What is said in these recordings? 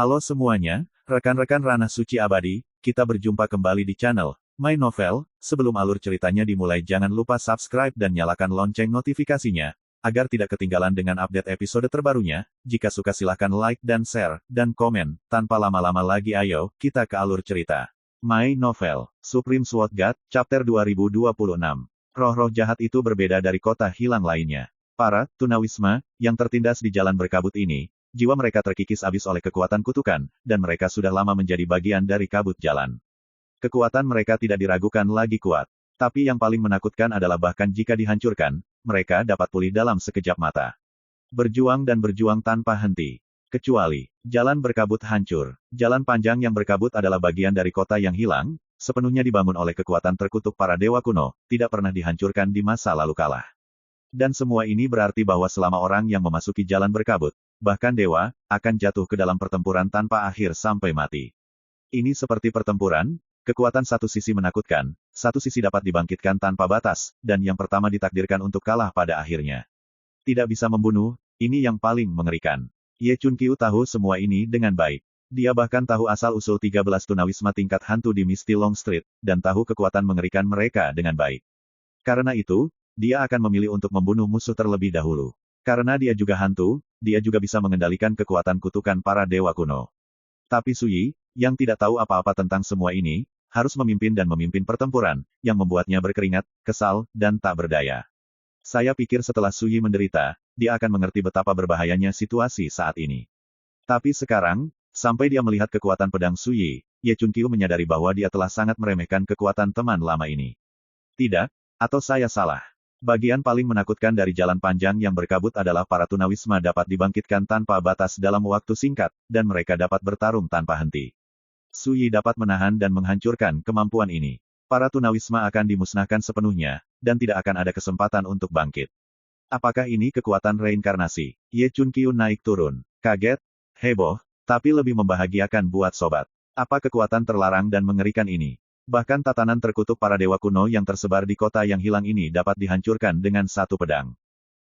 Halo semuanya, rekan-rekan Ranah Suci Abadi, kita berjumpa kembali di channel My Novel. Sebelum alur ceritanya dimulai jangan lupa subscribe dan nyalakan lonceng notifikasinya, agar tidak ketinggalan dengan update episode terbarunya. Jika suka silahkan like dan share, dan komen. Tanpa lama-lama lagi ayo, kita ke alur cerita. My Novel, Supreme Sword God, Chapter 2026. Roh-roh jahat itu berbeda dari kota hilang lainnya. Para tunawisma yang tertindas di jalan berkabut ini, jiwa mereka terkikis habis oleh kekuatan kutukan, dan mereka sudah lama menjadi bagian dari kabut jalan. Kekuatan mereka tidak diragukan lagi kuat. Tapi yang paling menakutkan adalah bahkan jika dihancurkan, mereka dapat pulih dalam sekejap mata. Berjuang dan berjuang tanpa henti. Kecuali, jalan berkabut hancur. Jalan panjang yang berkabut adalah bagian dari kota yang hilang, sepenuhnya dibangun oleh kekuatan terkutuk para dewa kuno, tidak pernah dihancurkan di masa lalu kalah. Dan semua ini berarti bahwa selama orang yang memasuki jalan berkabut, bahkan dewa, akan jatuh ke dalam pertempuran tanpa akhir sampai mati. Ini seperti pertempuran, kekuatan satu sisi menakutkan, satu sisi dapat dibangkitkan tanpa batas, dan yang pertama ditakdirkan untuk kalah pada akhirnya. Tidak bisa membunuh, ini yang paling mengerikan. Ye Chun Qiu tahu semua ini dengan baik. Dia bahkan tahu asal-usul 13 tunawisma tingkat hantu di Misty Long Street, dan tahu kekuatan mengerikan mereka dengan baik. Karena itu, dia akan memilih untuk membunuh musuh terlebih dahulu. Karena dia juga hantu, dia juga bisa mengendalikan kekuatan kutukan para dewa kuno. Tapi Suyi, yang tidak tahu apa-apa tentang semua ini, harus memimpin dan memimpin pertempuran, yang membuatnya berkeringat, kesal, dan tak berdaya. Saya pikir setelah Suyi menderita, dia akan mengerti betapa berbahayanya situasi saat ini. Tapi sekarang, sampai dia melihat kekuatan pedang Suyi, Ye Chun Qiu menyadari bahwa dia telah sangat meremehkan kekuatan teman lama ini. Tidak, atau saya salah. Bagian paling menakutkan dari jalan panjang yang berkabut adalah para tunawisma dapat dibangkitkan tanpa batas dalam waktu singkat, dan mereka dapat bertarung tanpa henti. Suyi dapat menahan dan menghancurkan kemampuan ini. Para tunawisma akan dimusnahkan sepenuhnya, dan tidak akan ada kesempatan untuk bangkit. Apakah ini kekuatan reinkarnasi? Ye Chun Qiu naik turun. Kaget, heboh, tapi lebih membahagiakan buat sobat. Apa kekuatan terlarang dan mengerikan ini? Bahkan tatanan terkutuk para dewa kuno yang tersebar di kota yang hilang ini dapat dihancurkan dengan satu pedang.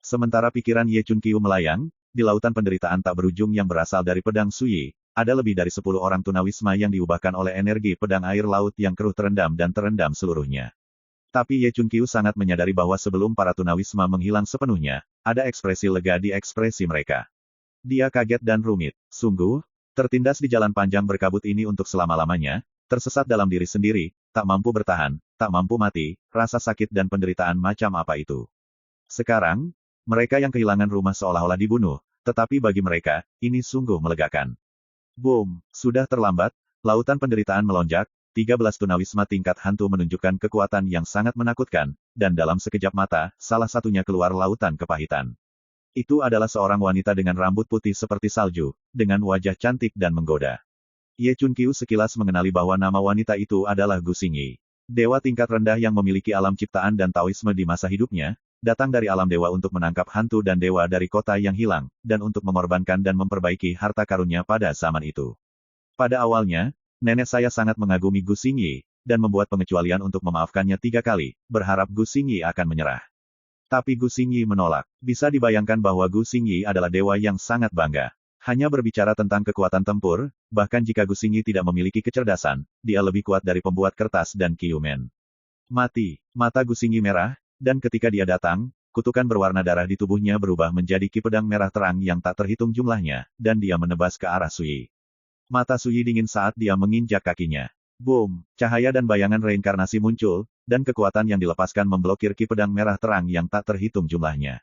Sementara pikiran Ye Chun Qiu melayang, di lautan penderitaan tak berujung yang berasal dari pedang Suyi, ada lebih dari 10 orang tunawisma yang diubahkan oleh energi pedang air laut yang keruh terendam dan terendam seluruhnya. Tapi Ye Chun Qiu sangat menyadari bahwa sebelum para tunawisma menghilang sepenuhnya, ada ekspresi lega di ekspresi mereka. Dia kaget dan rumit. Sungguh, tertindas di jalan panjang berkabut ini untuk selama-lamanya, tersesat dalam diri sendiri, tak mampu bertahan, tak mampu mati, rasa sakit dan penderitaan macam apa itu. Sekarang, mereka yang kehilangan rumah seolah-olah dibunuh, tetapi bagi mereka, ini sungguh melegakan. Boom, sudah terlambat, lautan penderitaan melonjak, 13 tunawisma tingkat hantu menunjukkan kekuatan yang sangat menakutkan, dan dalam sekejap mata, salah satunya keluar lautan kepahitan. Itu adalah seorang wanita dengan rambut putih seperti salju, dengan wajah cantik dan menggoda. Ye Chun Qiu sekilas mengenali bahwa nama wanita itu adalah Gu Xingyi. Dewa tingkat rendah yang memiliki alam ciptaan dan Taoisme di masa hidupnya, datang dari alam dewa untuk menangkap hantu dan dewa dari kota yang hilang, dan untuk mengorbankan dan memperbaiki harta karunnya pada zaman itu. Pada awalnya, nenek saya sangat mengagumi Gu Xingyi, dan membuat pengecualian untuk memaafkannya 3 kali, berharap Gu Xingyi akan menyerah. Tapi Gu Xingyi menolak. Bisa dibayangkan bahwa Gu Xingyi adalah dewa yang sangat bangga. Hanya berbicara tentang kekuatan tempur, bahkan jika Gu Xingyi tidak memiliki kecerdasan, dia lebih kuat dari pembuat kertas dan Kyumen. Mati, mata Gu Xingyi merah, dan ketika dia datang, kutukan berwarna darah di tubuhnya berubah menjadi ki pedang merah terang yang tak terhitung jumlahnya, dan dia menebas ke arah Suyi. Mata Suyi dingin saat dia menginjak kakinya. Boom, cahaya dan bayangan reinkarnasi muncul, dan kekuatan yang dilepaskan memblokir ki pedang merah terang yang tak terhitung jumlahnya.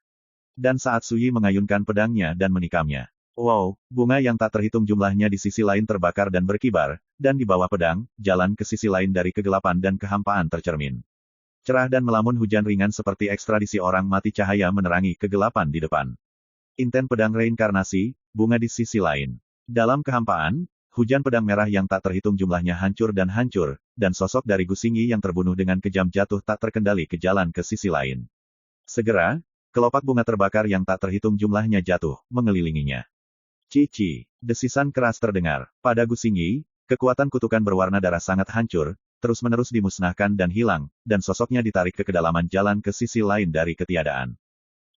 Dan saat Suyi mengayunkan pedangnya dan menikamnya. Wow, bunga yang tak terhitung jumlahnya di sisi lain terbakar dan berkibar, dan di bawah pedang, jalan ke sisi lain dari kegelapan dan kehampaan tercermin. Cerah dan melamun hujan ringan seperti ekstradisi orang mati cahaya menerangi kegelapan di depan. Inten pedang reinkarnasi, bunga di sisi lain. Dalam kehampaan, hujan pedang merah yang tak terhitung jumlahnya hancur, dan sosok dari Gu Xingyi yang terbunuh dengan kejam jatuh tak terkendali ke jalan ke sisi lain. Segera, kelopak bunga terbakar yang tak terhitung jumlahnya jatuh, mengelilinginya. Cici, desisan keras terdengar. Pada Gu Xingyi, kekuatan kutukan berwarna darah sangat hancur, terus-menerus dimusnahkan dan hilang, dan sosoknya ditarik ke kedalaman jalan ke sisi lain dari ketiadaan.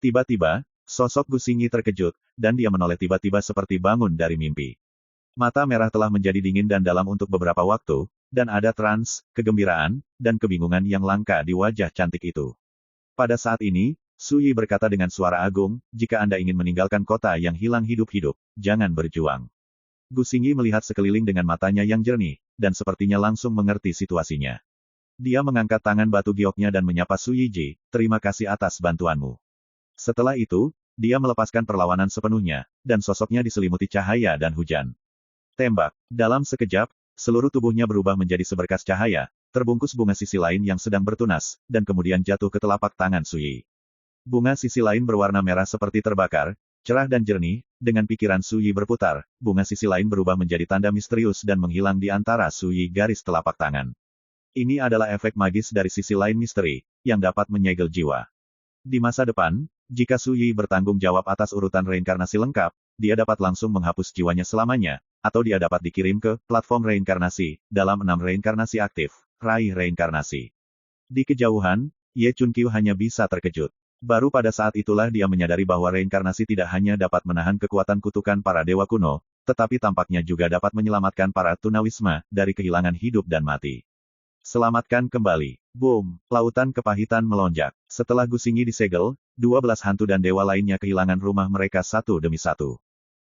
Tiba-tiba, sosok Gu Xingyi terkejut, dan dia menoleh tiba-tiba seperti bangun dari mimpi. Mata merah telah menjadi dingin dan dalam untuk beberapa waktu, dan ada trans, kegembiraan, dan kebingungan yang langka di wajah cantik itu. Pada saat ini, Su Yi berkata dengan suara agung, jika Anda ingin meninggalkan kota yang hilang hidup-hidup, jangan berjuang. Gu Xingyi melihat sekeliling dengan matanya yang jernih, dan sepertinya langsung mengerti situasinya. Dia mengangkat tangan batu gioknya dan menyapa Su Yiji, terima kasih atas bantuanmu. Setelah itu, dia melepaskan perlawanan sepenuhnya, dan sosoknya diselimuti cahaya dan hujan. Tembak. Dalam sekejap, seluruh tubuhnya berubah menjadi seberkas cahaya, terbungkus bunga sisi lain yang sedang bertunas, dan kemudian jatuh ke telapak tangan Su Yi. Bunga sisi lain berwarna merah seperti terbakar, cerah dan jernih, dengan pikiran Su Yi berputar, bunga sisi lain berubah menjadi tanda misterius dan menghilang di antara Su Yi garis telapak tangan. Ini adalah efek magis dari sisi lain misteri, yang dapat menyegel jiwa. Di masa depan, jika Su Yi bertanggung jawab atas urutan reinkarnasi lengkap, dia dapat langsung menghapus jiwanya selamanya, atau dia dapat dikirim ke platform reinkarnasi, dalam 6 reinkarnasi aktif, raih reinkarnasi. Di kejauhan, Ye Chunqiu hanya bisa terkejut. Baru pada saat itulah dia menyadari bahwa reinkarnasi tidak hanya dapat menahan kekuatan kutukan para dewa kuno, tetapi tampaknya juga dapat menyelamatkan para tunawisma dari kehilangan hidup dan mati. Selamatkan kembali. Boom! Lautan kepahitan melonjak. Setelah Gu Xingyi disegel, 12 hantu dan dewa lainnya kehilangan rumah mereka satu demi satu.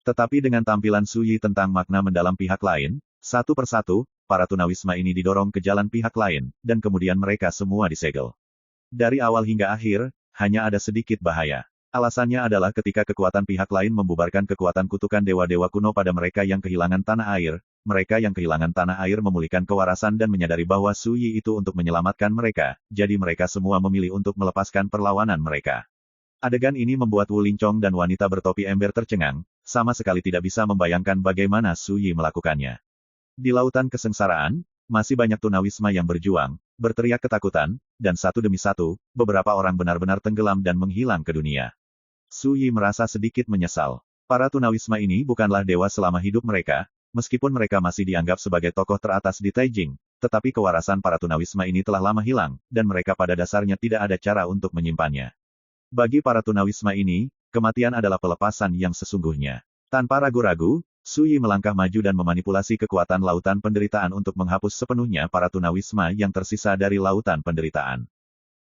Tetapi dengan tampilan Su Yi tentang makna mendalam pihak lain, satu persatu, para tunawisma ini didorong ke jalan pihak lain, dan kemudian mereka semua disegel. Dari awal hingga akhir, hanya ada sedikit bahaya. Alasannya adalah ketika kekuatan pihak lain membubarkan kekuatan kutukan dewa-dewa kuno pada mereka yang kehilangan tanah air, mereka yang kehilangan tanah air memulihkan kewarasan dan menyadari bahwa Su Yi itu untuk menyelamatkan mereka, jadi mereka semua memilih untuk melepaskan perlawanan mereka. Adegan ini membuat Wu Linchong dan wanita bertopi ember tercengang, sama sekali tidak bisa membayangkan bagaimana Su Yi melakukannya. Di lautan kesengsaraan, masih banyak tunawisma yang berjuang, berteriak ketakutan, dan satu demi satu, beberapa orang benar-benar tenggelam dan menghilang ke dunia. Su Yi merasa sedikit menyesal. Para tunawisma ini bukanlah dewa selama hidup mereka, meskipun mereka masih dianggap sebagai tokoh teratas di Taijing, tetapi kewarasan para tunawisma ini telah lama hilang, dan mereka pada dasarnya tidak ada cara untuk menyimpannya. Bagi para tunawisma ini, kematian adalah pelepasan yang sesungguhnya. Tanpa ragu-ragu, Su Yi melangkah maju dan memanipulasi kekuatan lautan penderitaan untuk menghapus sepenuhnya para tunawisma yang tersisa dari lautan penderitaan.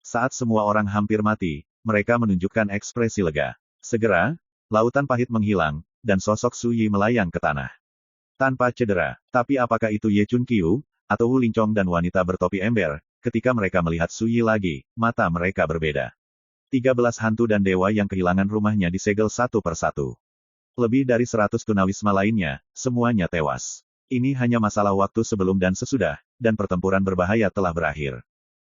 Saat semua orang hampir mati, mereka menunjukkan ekspresi lega. Segera, lautan pahit menghilang, dan sosok Su Yi melayang ke tanah. Tanpa cedera. Tapi apakah itu Ye Chunqiu, atau Wu Linchong dan wanita bertopi ember, ketika mereka melihat Su Yi lagi, mata mereka berbeda. 13 hantu dan dewa yang kehilangan rumahnya disegel satu persatu. Lebih dari 100 tunawisma lainnya, semuanya tewas. Ini hanya masalah waktu sebelum dan sesudah, dan pertempuran berbahaya telah berakhir.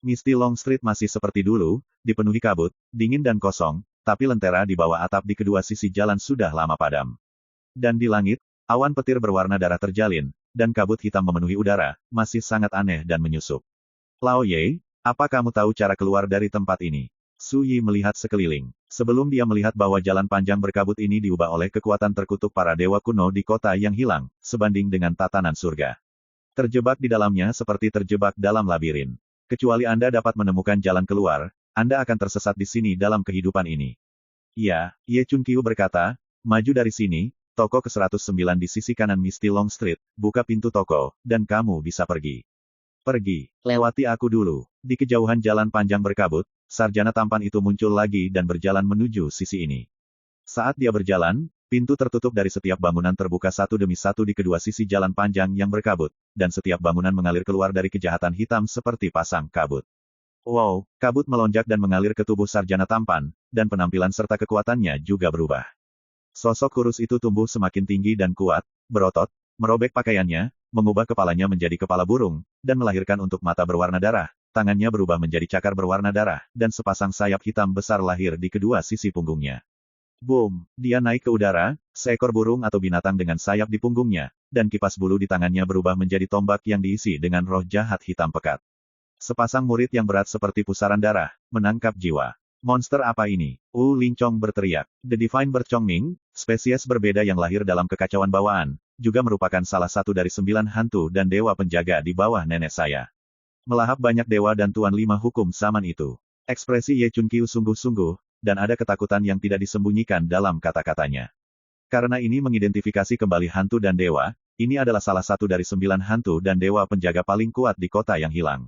Misty Longstreet masih seperti dulu, dipenuhi kabut, dingin dan kosong, tapi lentera di bawah atap di kedua sisi jalan sudah lama padam. Dan di langit, awan petir berwarna darah terjalin, dan kabut hitam memenuhi udara, masih sangat aneh dan menyusup. Lao Ye, apa kamu tahu cara keluar dari tempat ini? Su Yi melihat sekeliling. Sebelum dia melihat bahwa jalan panjang berkabut ini diubah oleh kekuatan terkutuk para dewa kuno di kota yang hilang, sebanding dengan tatanan surga. Terjebak di dalamnya seperti terjebak dalam labirin. Kecuali Anda dapat menemukan jalan keluar, Anda akan tersesat di sini dalam kehidupan ini. Ya, Ye Chunqiu berkata, maju dari sini, toko ke-109 di sisi kanan Misty Longstreet, buka pintu toko, dan kamu bisa pergi. Pergi, lewati aku dulu. Di kejauhan jalan panjang berkabut, sarjana tampan itu muncul lagi dan berjalan menuju sisi ini. Saat dia berjalan, pintu tertutup dari setiap bangunan terbuka satu demi satu di kedua sisi jalan panjang yang berkabut, dan setiap bangunan mengalir keluar dari kejahatan hitam seperti pasang kabut. Wow, kabut melonjak dan mengalir ke tubuh sarjana tampan, dan penampilan serta kekuatannya juga berubah. Sosok kurus itu tumbuh semakin tinggi dan kuat, berotot, merobek pakaiannya, mengubah kepalanya menjadi kepala burung, dan melahirkan untuk mata berwarna darah. Tangannya berubah menjadi cakar berwarna darah, dan sepasang sayap hitam besar lahir di kedua sisi punggungnya. Boom! Dia naik ke udara, seekor burung atau binatang dengan sayap di punggungnya, dan kipas bulu di tangannya berubah menjadi tombak yang diisi dengan roh jahat hitam pekat. Sepasang murid yang berat seperti pusaran darah, menangkap jiwa. Monster apa ini? Wu Linchong berteriak. The Divine Bird Chongming, spesies berbeda yang lahir dalam kekacauan bawaan, juga merupakan salah satu dari 9 hantu dan dewa penjaga di bawah nenek saya. Melahap banyak dewa dan Tuan Lima Hukum zaman itu. Ekspresi Ye Chunqiu sungguh-sungguh, dan ada ketakutan yang tidak disembunyikan dalam kata-katanya. Karena ini mengidentifikasi kembali hantu dan dewa, ini adalah salah satu dari 9 hantu dan dewa penjaga paling kuat di kota yang hilang.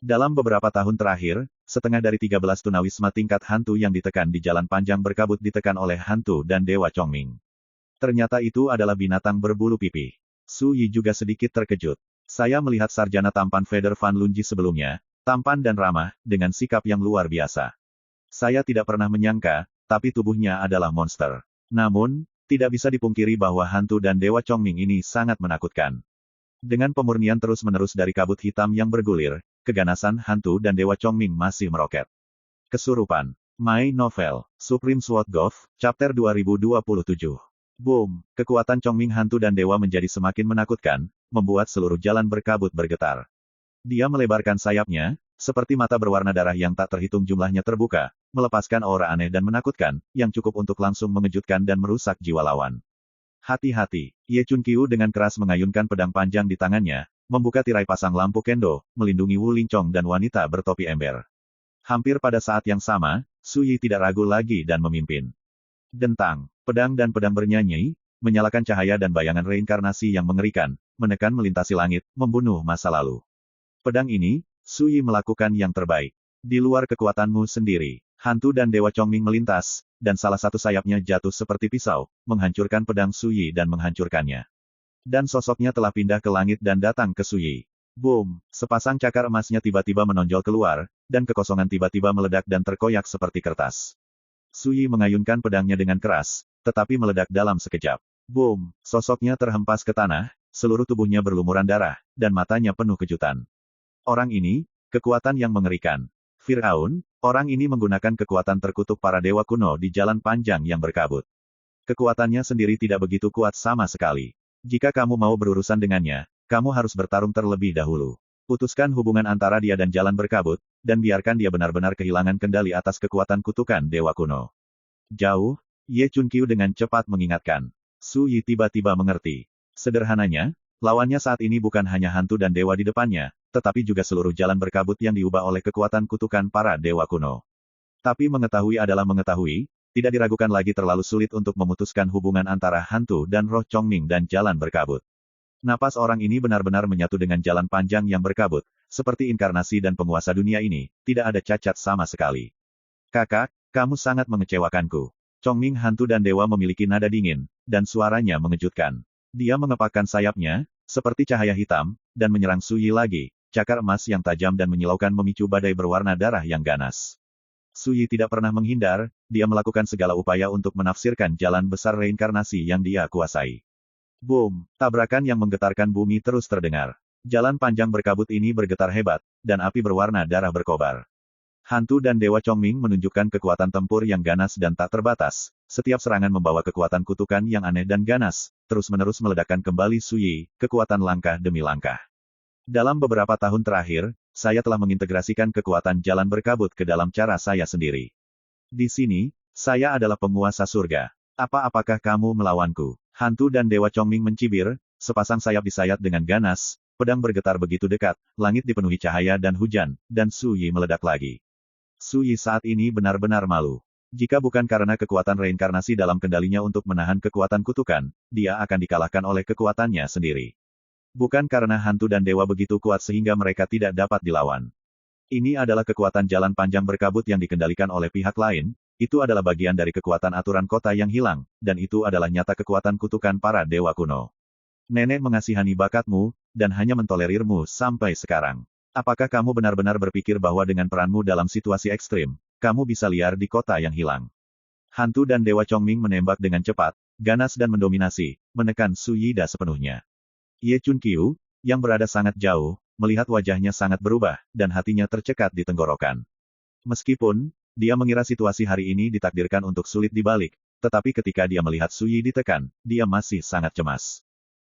Dalam beberapa tahun terakhir, setengah dari 13 tunawisma tingkat hantu yang ditekan di jalan panjang berkabut ditekan oleh hantu dan dewa Chongming. Ternyata itu adalah binatang berbulu pipi. Su Yi juga sedikit terkejut. Saya melihat sarjana tampan Feder Van Lunji sebelumnya, tampan dan ramah, dengan sikap yang luar biasa. Saya tidak pernah menyangka, tapi tubuhnya adalah monster. Namun, tidak bisa dipungkiri bahwa hantu dan dewa Chongming ini sangat menakutkan. Dengan pemurnian terus-menerus dari kabut hitam yang bergulir, keganasan hantu dan dewa Chongming masih meroket. Kesurupan. My Novel, Supreme Sword Golf, Chapter 2027. Boom! Kekuatan Chongming hantu dan dewa menjadi semakin menakutkan, membuat seluruh jalan berkabut bergetar. Dia melebarkan sayapnya, seperti mata berwarna darah yang tak terhitung jumlahnya terbuka, melepaskan aura aneh dan menakutkan, yang cukup untuk langsung mengejutkan dan merusak jiwa lawan. Hati-hati, Ye Chunqiu dengan keras mengayunkan pedang panjang di tangannya, membuka tirai pasang lampu kendo, melindungi Wu Lingchong dan wanita bertopi ember. Hampir pada saat yang sama, Su Yi tidak ragu lagi dan memimpin. Dentang, pedang dan pedang bernyanyi, menyalakan cahaya dan bayangan reinkarnasi yang mengerikan, menekan melintasi langit, membunuh masa lalu. Pedang ini, Su Yi melakukan yang terbaik. Di luar kekuatanmu sendiri, hantu dan dewa Chongming melintas, dan salah satu sayapnya jatuh seperti pisau, menghancurkan pedang Su Yi dan menghancurkannya. Dan sosoknya telah pindah ke langit dan datang ke Su Yi. Boom! Sepasang cakar emasnya tiba-tiba menonjol keluar, dan kekosongan tiba-tiba meledak dan terkoyak seperti kertas. Su Yi mengayunkan pedangnya dengan keras, tetapi meledak dalam sekejap. Boom! Sosoknya terhempas ke tanah, seluruh tubuhnya berlumuran darah, dan matanya penuh kejutan. Orang ini, kekuatan yang mengerikan. Firaun, orang ini menggunakan kekuatan terkutuk para dewa kuno di jalan panjang yang berkabut. Kekuatannya sendiri tidak begitu kuat sama sekali. Jika kamu mau berurusan dengannya, kamu harus bertarung terlebih dahulu. Putuskan hubungan antara dia dan jalan berkabut, dan biarkan dia benar-benar kehilangan kendali atas kekuatan kutukan dewa kuno. Jauh, Ye Chunqiu dengan cepat mengingatkan. Su Yi tiba-tiba mengerti. Sederhananya, lawannya saat ini bukan hanya hantu dan dewa di depannya, tetapi juga seluruh jalan berkabut yang diubah oleh kekuatan kutukan para dewa kuno. Tapi mengetahui adalah mengetahui, tidak diragukan lagi terlalu sulit untuk memutuskan hubungan antara hantu dan roh Chongming dan jalan berkabut. Napas orang ini benar-benar menyatu dengan jalan panjang yang berkabut, seperti inkarnasi dan penguasa dunia ini, tidak ada cacat sama sekali. Kakak, kamu sangat mengecewakanku. Chongming hantu dan dewa memiliki nada dingin, dan suaranya mengejutkan. Dia mengepakkan sayapnya, seperti cahaya hitam, dan menyerang Su Yi lagi, cakar emas yang tajam dan menyilaukan memicu badai berwarna darah yang ganas. Su Yi tidak pernah menghindar, dia melakukan segala upaya untuk menafsirkan jalan besar reinkarnasi yang dia kuasai. Boom! Tabrakan yang menggetarkan bumi terus terdengar. Jalan panjang berkabut ini bergetar hebat, dan api berwarna darah berkobar. Hantu dan dewa Chongming menunjukkan kekuatan tempur yang ganas dan tak terbatas. Setiap serangan membawa kekuatan kutukan yang aneh dan ganas, terus-menerus meledakkan kembali Su Yi, kekuatan langkah demi langkah. Dalam beberapa tahun terakhir, saya telah mengintegrasikan kekuatan jalan berkabut ke dalam cara saya sendiri. Di sini, saya adalah penguasa surga. Apakah kamu melawanku? Hantu dan dewa Chongming mencibir, sepasang sayap disayat dengan ganas, pedang bergetar begitu dekat, langit dipenuhi cahaya dan hujan, dan Su Yi meledak lagi. Su Yi saat ini benar-benar malu. Jika bukan karena kekuatan reinkarnasi dalam kendalinya untuk menahan kekuatan kutukan, dia akan dikalahkan oleh kekuatannya sendiri. Bukan karena hantu dan dewa begitu kuat sehingga mereka tidak dapat dilawan. Ini adalah kekuatan jalan panjang berkabut yang dikendalikan oleh pihak lain, itu adalah bagian dari kekuatan aturan kota yang hilang, dan itu adalah nyata kekuatan kutukan para dewa kuno. Nenek mengasihani bakatmu, dan hanya mentolerirmu sampai sekarang. Apakah kamu benar-benar berpikir bahwa dengan peranmu dalam situasi ekstrim, kamu bisa liar di kota yang hilang? Hantu dan dewa Chongming menembak dengan cepat, ganas dan mendominasi, menekan Su Yi sepenuhnya. Ye Chunqiu, yang berada sangat jauh, melihat wajahnya sangat berubah, dan hatinya tercekat di tenggorokan. Meskipun, dia mengira situasi hari ini ditakdirkan untuk sulit dibalik, tetapi ketika dia melihat Su Yi ditekan, dia masih sangat cemas.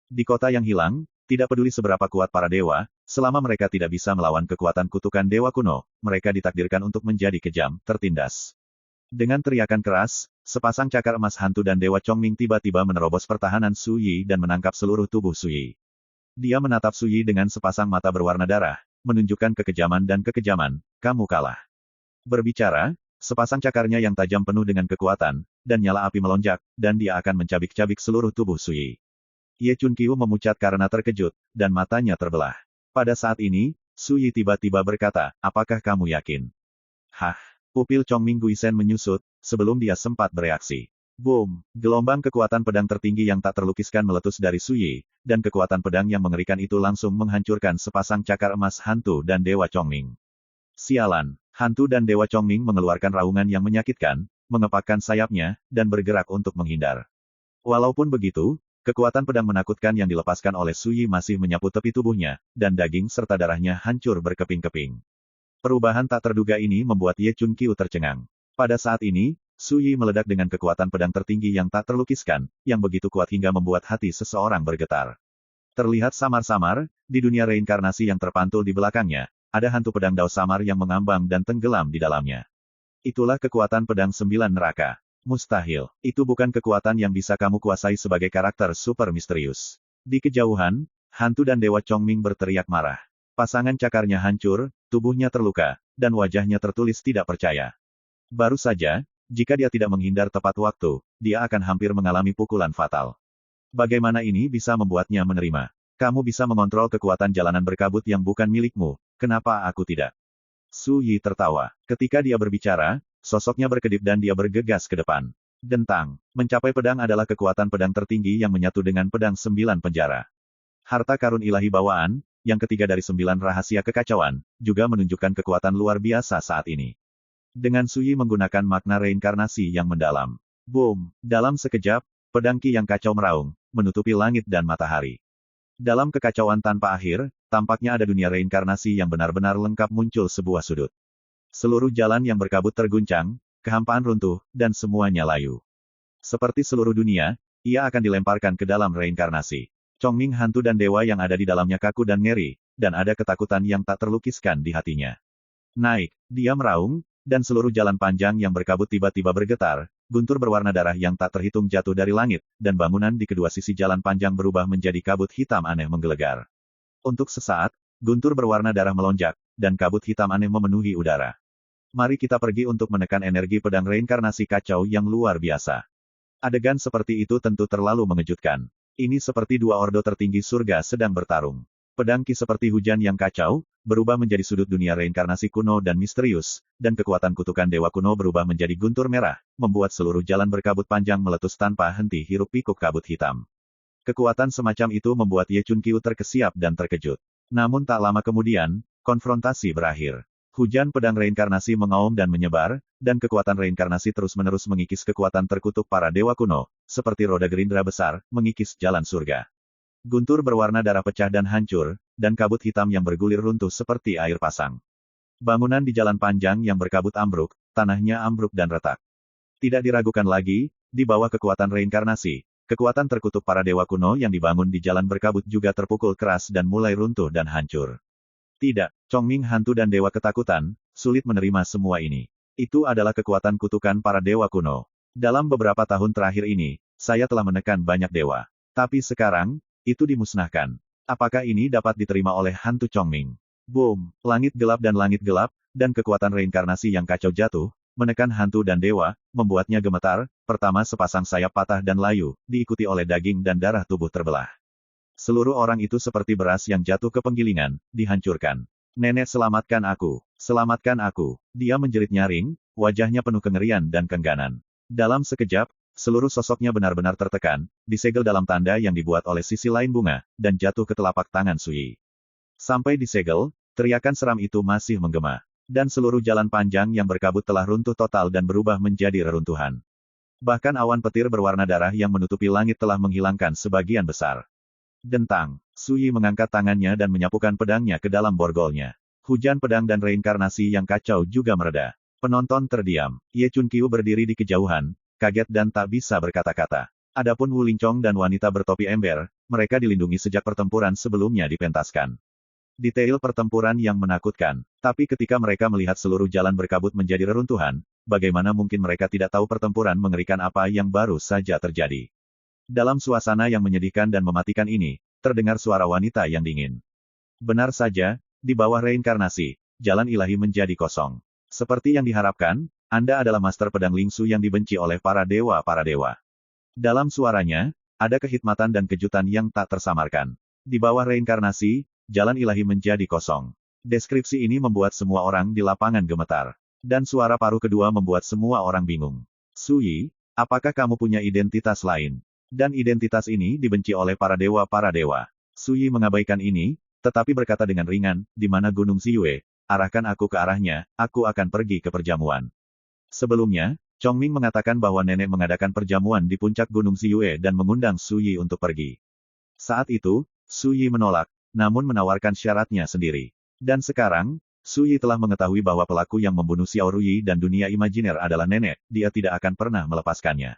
Di kota yang hilang, tidak peduli seberapa kuat para dewa, selama mereka tidak bisa melawan kekuatan kutukan dewa kuno, mereka ditakdirkan untuk menjadi kejam, tertindas. Dengan teriakan keras, sepasang cakar emas hantu dan dewa Chongming tiba-tiba menerobos pertahanan Su Yi dan menangkap seluruh tubuh Su Yi. Dia menatap Su Yi dengan sepasang mata berwarna darah, menunjukkan kekejaman dan kekejaman, kamu kalah. Berbicara, sepasang cakarnya yang tajam penuh dengan kekuatan, dan nyala api melonjak, dan dia akan mencabik-cabik seluruh tubuh Su Yi. Ye Chunqiu memucat karena terkejut, dan matanya terbelah. Pada saat ini, Su Yi tiba-tiba berkata, apakah kamu yakin? Hah? Pupil Chongming Guisen menyusut, sebelum dia sempat bereaksi. Boom! Gelombang kekuatan pedang tertinggi yang tak terlukiskan meletus dari Su Yi, dan kekuatan pedang yang mengerikan itu langsung menghancurkan sepasang cakar emas hantu dan Dewa Chongming. Sialan! Hantu dan Dewa Chongming mengeluarkan raungan yang menyakitkan, mengepakkan sayapnya, dan bergerak untuk menghindar. Walaupun begitu, kekuatan pedang menakutkan yang dilepaskan oleh Su Yi masih menyapu tepi tubuhnya, dan daging serta darahnya hancur berkeping-keping. Perubahan tak terduga ini membuat Ye Chunqiu tercengang. Pada saat ini, Su Yi meledak dengan kekuatan pedang tertinggi yang tak terlukiskan, yang begitu kuat hingga membuat hati seseorang bergetar. Terlihat samar-samar, di dunia reinkarnasi yang terpantul di belakangnya, ada hantu pedang Dao samar yang mengambang dan tenggelam di dalamnya. Itulah kekuatan pedang 9 neraka. Mustahil, itu bukan kekuatan yang bisa kamu kuasai sebagai karakter super misterius. Di kejauhan, hantu dan Dewa Chongming berteriak marah. Pasangan cakarnya hancur, tubuhnya terluka, dan wajahnya tertulis tidak percaya. Baru saja, jika dia tidak menghindar tepat waktu, dia akan hampir mengalami pukulan fatal. Bagaimana ini bisa membuatnya menerima? Kamu bisa mengontrol kekuatan jalanan berkabut yang bukan milikmu, kenapa aku tidak? Su Yi tertawa. Ketika dia berbicara, sosoknya berkedip dan dia bergegas ke depan. Dentang. Mencapai pedang adalah kekuatan pedang tertinggi yang menyatu dengan pedang 9 penjara. Harta karun ilahi bawaan, yang ketiga dari 9 rahasia kekacauan, juga menunjukkan kekuatan luar biasa saat ini. Dengan Su Yi menggunakan makna reinkarnasi yang mendalam. Boom! Dalam sekejap, pedang Ki yang kacau meraung, menutupi langit dan matahari. Dalam kekacauan tanpa akhir, tampaknya ada dunia reinkarnasi yang benar-benar lengkap muncul sebuah sudut. Seluruh jalan yang berkabut terguncang, kehampaan runtuh, dan semuanya layu. Seperti seluruh dunia, ia akan dilemparkan ke dalam reinkarnasi. Chongming hantu dan dewa yang ada di dalamnya kaku dan ngeri, dan ada ketakutan yang tak terlukiskan di hatinya. Naik, dia meraung, dan seluruh jalan panjang yang berkabut tiba-tiba bergetar, guntur berwarna darah yang tak terhitung jatuh dari langit, dan bangunan di kedua sisi jalan panjang berubah menjadi kabut hitam aneh menggelegar. Untuk sesaat, guntur berwarna darah melonjak, dan kabut hitam aneh memenuhi udara. Mari kita pergi untuk menekan energi pedang reinkarnasi kacau yang luar biasa. Adegan seperti itu tentu terlalu mengejutkan. Ini seperti dua ordo tertinggi surga sedang bertarung. Pedang Ki seperti hujan yang kacau, berubah menjadi sudut dunia reinkarnasi kuno dan misterius, dan kekuatan kutukan dewa kuno berubah menjadi guntur merah, membuat seluruh jalan berkabut panjang meletus tanpa henti hiruk pikuk kabut hitam. Kekuatan semacam itu membuat Ye Chunqiu terkesiap dan terkejut. Namun tak lama kemudian, konfrontasi berakhir. Hujan pedang reinkarnasi mengaum dan menyebar, dan kekuatan reinkarnasi terus-menerus mengikis kekuatan terkutuk para dewa kuno, seperti roda gerindra besar, mengikis jalan surga. Guntur berwarna darah pecah dan hancur, dan kabut hitam yang bergulir runtuh seperti air pasang. Bangunan di jalan panjang yang berkabut ambruk, tanahnya ambruk dan retak. Tidak diragukan lagi, di bawah kekuatan reinkarnasi, kekuatan terkutuk para dewa kuno yang dibangun di jalan berkabut juga terpukul keras dan mulai runtuh dan hancur. Tidak, Chongming hantu dan dewa ketakutan, sulit menerima semua ini. Itu adalah kekuatan kutukan para dewa kuno. Dalam beberapa tahun terakhir ini, saya telah menekan banyak dewa. Tapi sekarang, itu dimusnahkan. Apakah ini dapat diterima oleh hantu Chongming? Boom! Langit gelap, dan kekuatan reinkarnasi yang kacau jatuh, menekan hantu dan dewa, membuatnya gemetar. Pertama sepasang sayap patah dan layu, diikuti oleh daging dan darah tubuh terbelah. Seluruh orang itu seperti beras yang jatuh ke penggilingan, dihancurkan. Nenek, selamatkan aku! Selamatkan aku! Dia menjerit nyaring, wajahnya penuh kengerian dan kengganan. Dalam sekejap, seluruh sosoknya benar-benar tertekan, disegel dalam tanda yang dibuat oleh sisi lain bunga, dan jatuh ke telapak tangan Su Yi. Sampai disegel, teriakan seram itu masih menggema. Dan seluruh jalan panjang yang berkabut telah runtuh total dan berubah menjadi reruntuhan. Bahkan awan petir berwarna darah yang menutupi langit telah menghilangkan sebagian besar. Dentang, Su Yi mengangkat tangannya dan menyapukan pedangnya ke dalam borgolnya. Hujan pedang dan reinkarnasi yang kacau juga mereda. Penonton terdiam. Ye Chunqiu berdiri di kejauhan, kaget dan tak bisa berkata-kata. Adapun Wu Lingchong dan wanita bertopi ember, mereka dilindungi sejak pertempuran sebelumnya dipentaskan. Detail pertempuran yang menakutkan. Tapi ketika mereka melihat seluruh jalan berkabut menjadi reruntuhan, bagaimana mungkin mereka tidak tahu pertempuran mengerikan apa yang baru saja terjadi. Dalam suasana yang menyedihkan dan mematikan ini, terdengar suara wanita yang dingin. Benar saja, di bawah reinkarnasi, jalan ilahi menjadi kosong. Seperti yang diharapkan, Anda adalah master pedang Lingsu yang dibenci oleh para dewa. Dalam suaranya, ada kehikmatan dan kejutan yang tak tersamarkan. Di bawah reinkarnasi, jalan ilahi menjadi kosong. Deskripsi ini membuat semua orang di lapangan gemetar. Dan suara paruh kedua membuat semua orang bingung. Suyi, apakah kamu punya identitas lain? Dan identitas ini dibenci oleh para dewa. Suyi mengabaikan ini, tetapi berkata dengan ringan, di mana Gunung Ziyue? Arahkan aku ke arahnya, aku akan pergi ke perjamuan. Sebelumnya, Chongming mengatakan bahwa nenek mengadakan perjamuan di puncak Gunung Ziyue dan mengundang Suyi untuk pergi. Saat itu, Suyi menolak, namun menawarkan syaratnya sendiri. Dan sekarang, Suyi telah mengetahui bahwa pelaku yang membunuh Xiao Ruyi dan dunia imajiner adalah nenek, dia tidak akan pernah melepaskannya.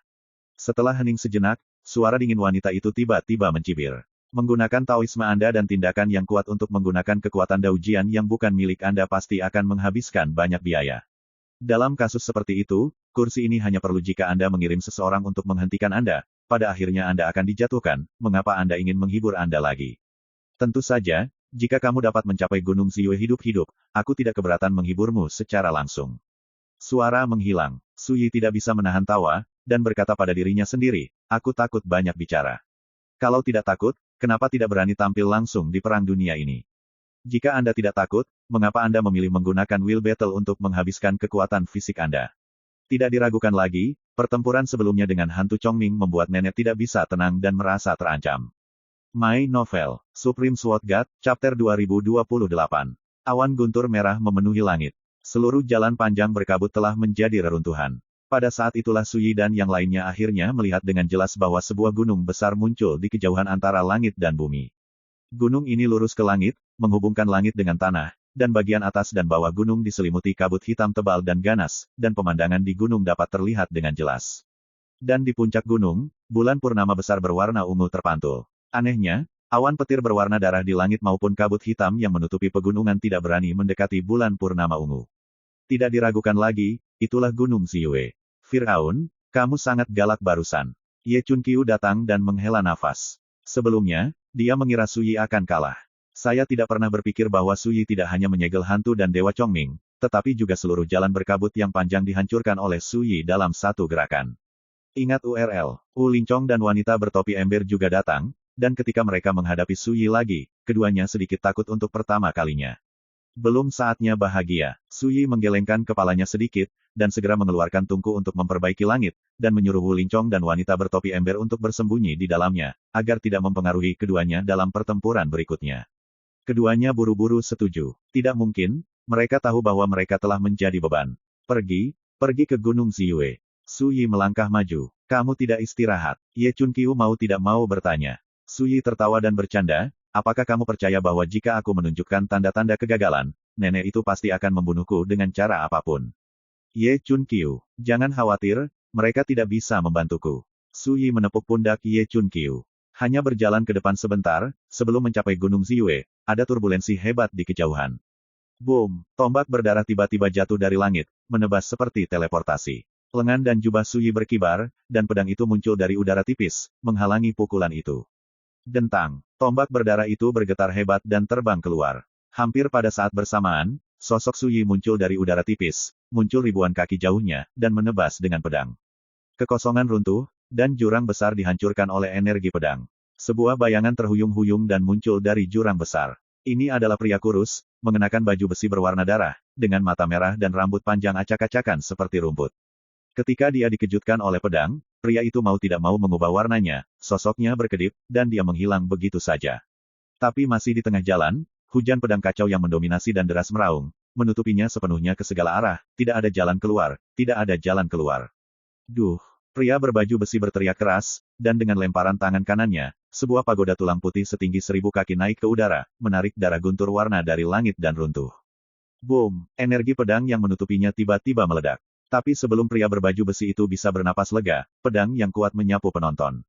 Setelah hening sejenak, suara dingin wanita itu tiba-tiba mencibir. Menggunakan Taoisme Anda dan tindakan yang kuat untuk menggunakan kekuatan Daojian yang bukan milik Anda pasti akan menghabiskan banyak biaya. Dalam kasus seperti itu, kursi ini hanya perlu jika Anda mengirim seseorang untuk menghentikan Anda, pada akhirnya Anda akan dijatuhkan, mengapa Anda ingin menghibur Anda lagi? Tentu saja, jika kamu dapat mencapai Gunung Ziyue hidup-hidup, aku tidak keberatan menghiburmu secara langsung. Suara menghilang, Suyi tidak bisa menahan tawa, dan berkata pada dirinya sendiri, aku takut banyak bicara. Kalau tidak takut, kenapa tidak berani tampil langsung di perang dunia ini? Jika Anda tidak takut, mengapa Anda memilih menggunakan will battle untuk menghabiskan kekuatan fisik Anda? Tidak diragukan lagi, pertempuran sebelumnya dengan hantu Chongming membuat nenek tidak bisa tenang dan merasa terancam. My Novel, Supreme Sword God, Chapter 2028. Awan guntur merah memenuhi langit. Seluruh jalan panjang berkabut telah menjadi reruntuhan. Pada saat itulah Suyi dan yang lainnya akhirnya melihat dengan jelas bahwa sebuah gunung besar muncul di kejauhan antara langit dan bumi. Gunung ini lurus ke langit, menghubungkan langit dengan tanah, dan bagian atas dan bawah gunung diselimuti kabut hitam tebal dan ganas, dan pemandangan di gunung dapat terlihat dengan jelas. Dan di puncak gunung, bulan purnama besar berwarna ungu terpantul. Anehnya, awan petir berwarna darah di langit maupun kabut hitam yang menutupi pegunungan tidak berani mendekati bulan purnama ungu. Tidak diragukan lagi, itulah Gunung Ziyue. Firaun, kamu sangat galak barusan. Ye Chunqiu datang dan menghela nafas. Sebelumnya, dia mengira Suyi akan kalah. Saya tidak pernah berpikir bahwa Suyi tidak hanya menyegel hantu dan Dewa Chongming, tetapi juga seluruh jalan berkabut yang panjang dihancurkan oleh Suyi dalam satu gerakan. Ingat URL, Wu Lincong dan wanita bertopi ember juga datang, dan ketika mereka menghadapi Suyi lagi, keduanya sedikit takut untuk pertama kalinya. Belum saatnya bahagia, Suyi menggelengkan kepalanya sedikit, dan segera mengeluarkan tungku untuk memperbaiki langit, dan menyuruh Wu Lincong dan wanita bertopi ember untuk bersembunyi di dalamnya, agar tidak mempengaruhi keduanya dalam pertempuran berikutnya. Keduanya buru-buru setuju. Tidak mungkin, mereka tahu bahwa mereka telah menjadi beban. Pergi ke Gunung Ziyue. Suyi melangkah maju. Kamu tidak istirahat. Ye Chunqiu mau tidak mau bertanya. Suyi tertawa dan bercanda, apakah kamu percaya bahwa jika aku menunjukkan tanda-tanda kegagalan, nenek itu pasti akan membunuhku dengan cara apapun? Ye Chunqiu, jangan khawatir, mereka tidak bisa membantuku. Suyi menepuk pundak Ye Chunqiu. Hanya berjalan ke depan sebentar, sebelum mencapai Gunung Ziyue, ada turbulensi hebat di kejauhan. Boom, tombak berdarah tiba-tiba jatuh dari langit, menebas seperti teleportasi. Lengan dan jubah Suyi berkibar, dan pedang itu muncul dari udara tipis, menghalangi pukulan itu. Dentang, tombak berdarah itu bergetar hebat dan terbang keluar. Hampir pada saat bersamaan, sosok Suyi muncul dari udara tipis, muncul ribuan kaki jauhnya, dan menebas dengan pedang. Kekosongan runtuh, dan jurang besar dihancurkan oleh energi pedang. Sebuah bayangan terhuyung-huyung dan muncul dari jurang besar. Ini adalah pria kurus, mengenakan baju besi berwarna darah, dengan mata merah dan rambut panjang acak-acakan seperti rumput. Ketika dia dikejutkan oleh pedang, pria itu mau tidak mau mengubah warnanya, sosoknya berkedip, dan dia menghilang begitu saja. Tapi masih di tengah jalan, hujan pedang kacau yang mendominasi dan deras meraung, menutupinya sepenuhnya ke segala arah, tidak ada jalan keluar, tidak ada jalan keluar. Duh! Pria berbaju besi berteriak keras, dan dengan lemparan tangan kanannya, sebuah pagoda tulang putih setinggi 1000 kaki naik ke udara, menarik darah guntur warna dari langit dan runtuh. Boom! Energi pedang yang menutupinya tiba-tiba meledak. Tapi sebelum pria berbaju besi itu bisa bernapas lega, pedang yang kuat menyapu penonton.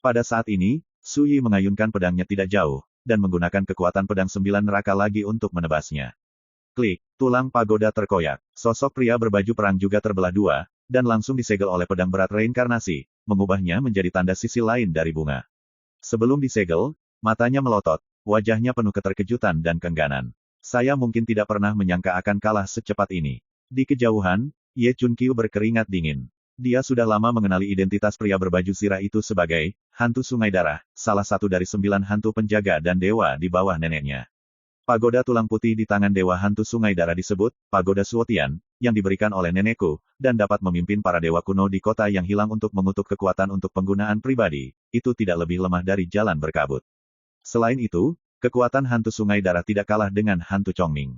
Pada saat ini, Suyi mengayunkan pedangnya tidak jauh, dan menggunakan kekuatan pedang 9 neraka lagi untuk menebasnya. Klik, tulang pagoda terkoyak. Sosok pria berbaju perang juga terbelah dua, dan langsung disegel oleh pedang berat reinkarnasi, mengubahnya menjadi tanda sisi lain dari bunga. Sebelum disegel, matanya melotot, wajahnya penuh keterkejutan dan keengganan. Saya mungkin tidak pernah menyangka akan kalah secepat ini. Di kejauhan, Ye Chunqiu berkeringat dingin. Dia sudah lama mengenali identitas pria berbaju zirah itu sebagai hantu sungai darah, salah satu dari 9 hantu penjaga dan dewa di bawah neneknya. Pagoda tulang putih di tangan dewa hantu sungai darah disebut Pagoda Suotian, yang diberikan oleh nenekku, dan dapat memimpin para dewa kuno di kota yang hilang untuk mengutuk kekuatan untuk penggunaan pribadi. Itu tidak lebih lemah dari jalan berkabut. Selain itu, kekuatan hantu sungai darah tidak kalah dengan hantu Chongming.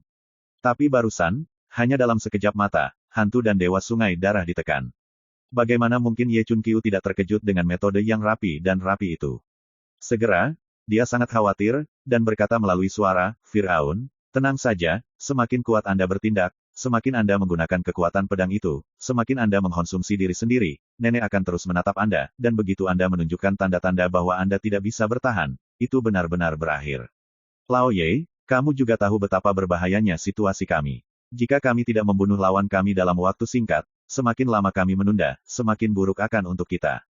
Tapi barusan, hanya dalam sekejap mata, hantu dan dewa sungai darah ditekan. Bagaimana mungkin Ye Chunqiu tidak terkejut dengan metode yang rapi dan rapi itu? Segera, dia sangat khawatir, dan berkata melalui suara, Firaun, tenang saja, semakin kuat Anda bertindak, semakin Anda menggunakan kekuatan pedang itu, semakin Anda mengkonsumsi diri sendiri, nenek akan terus menatap Anda, dan begitu Anda menunjukkan tanda-tanda bahwa Anda tidak bisa bertahan, itu benar-benar berakhir. Lao Ye, kamu juga tahu betapa berbahayanya situasi kami. Jika kami tidak membunuh lawan kami dalam waktu singkat, semakin lama kami menunda, semakin buruk akan untuk kita.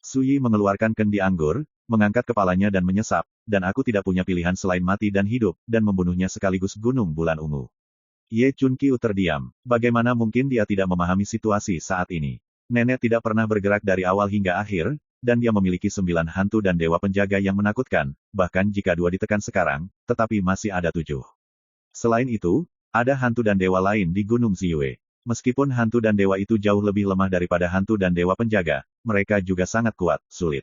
Su Yi mengeluarkan kendi anggur, mengangkat kepalanya dan menyesap, dan aku tidak punya pilihan selain mati dan hidup, dan membunuhnya sekaligus gunung bulan ungu. Ye Chunqiu terdiam. Bagaimana mungkin dia tidak memahami situasi saat ini? Nenek tidak pernah bergerak dari awal hingga akhir, dan dia memiliki 9 hantu dan dewa penjaga yang menakutkan, bahkan jika 2 ditekan sekarang, tetapi masih ada 7. Selain itu, ada hantu dan dewa lain di Gunung Ziyue. Meskipun hantu dan dewa itu jauh lebih lemah daripada hantu dan dewa penjaga, mereka juga sangat kuat, sulit.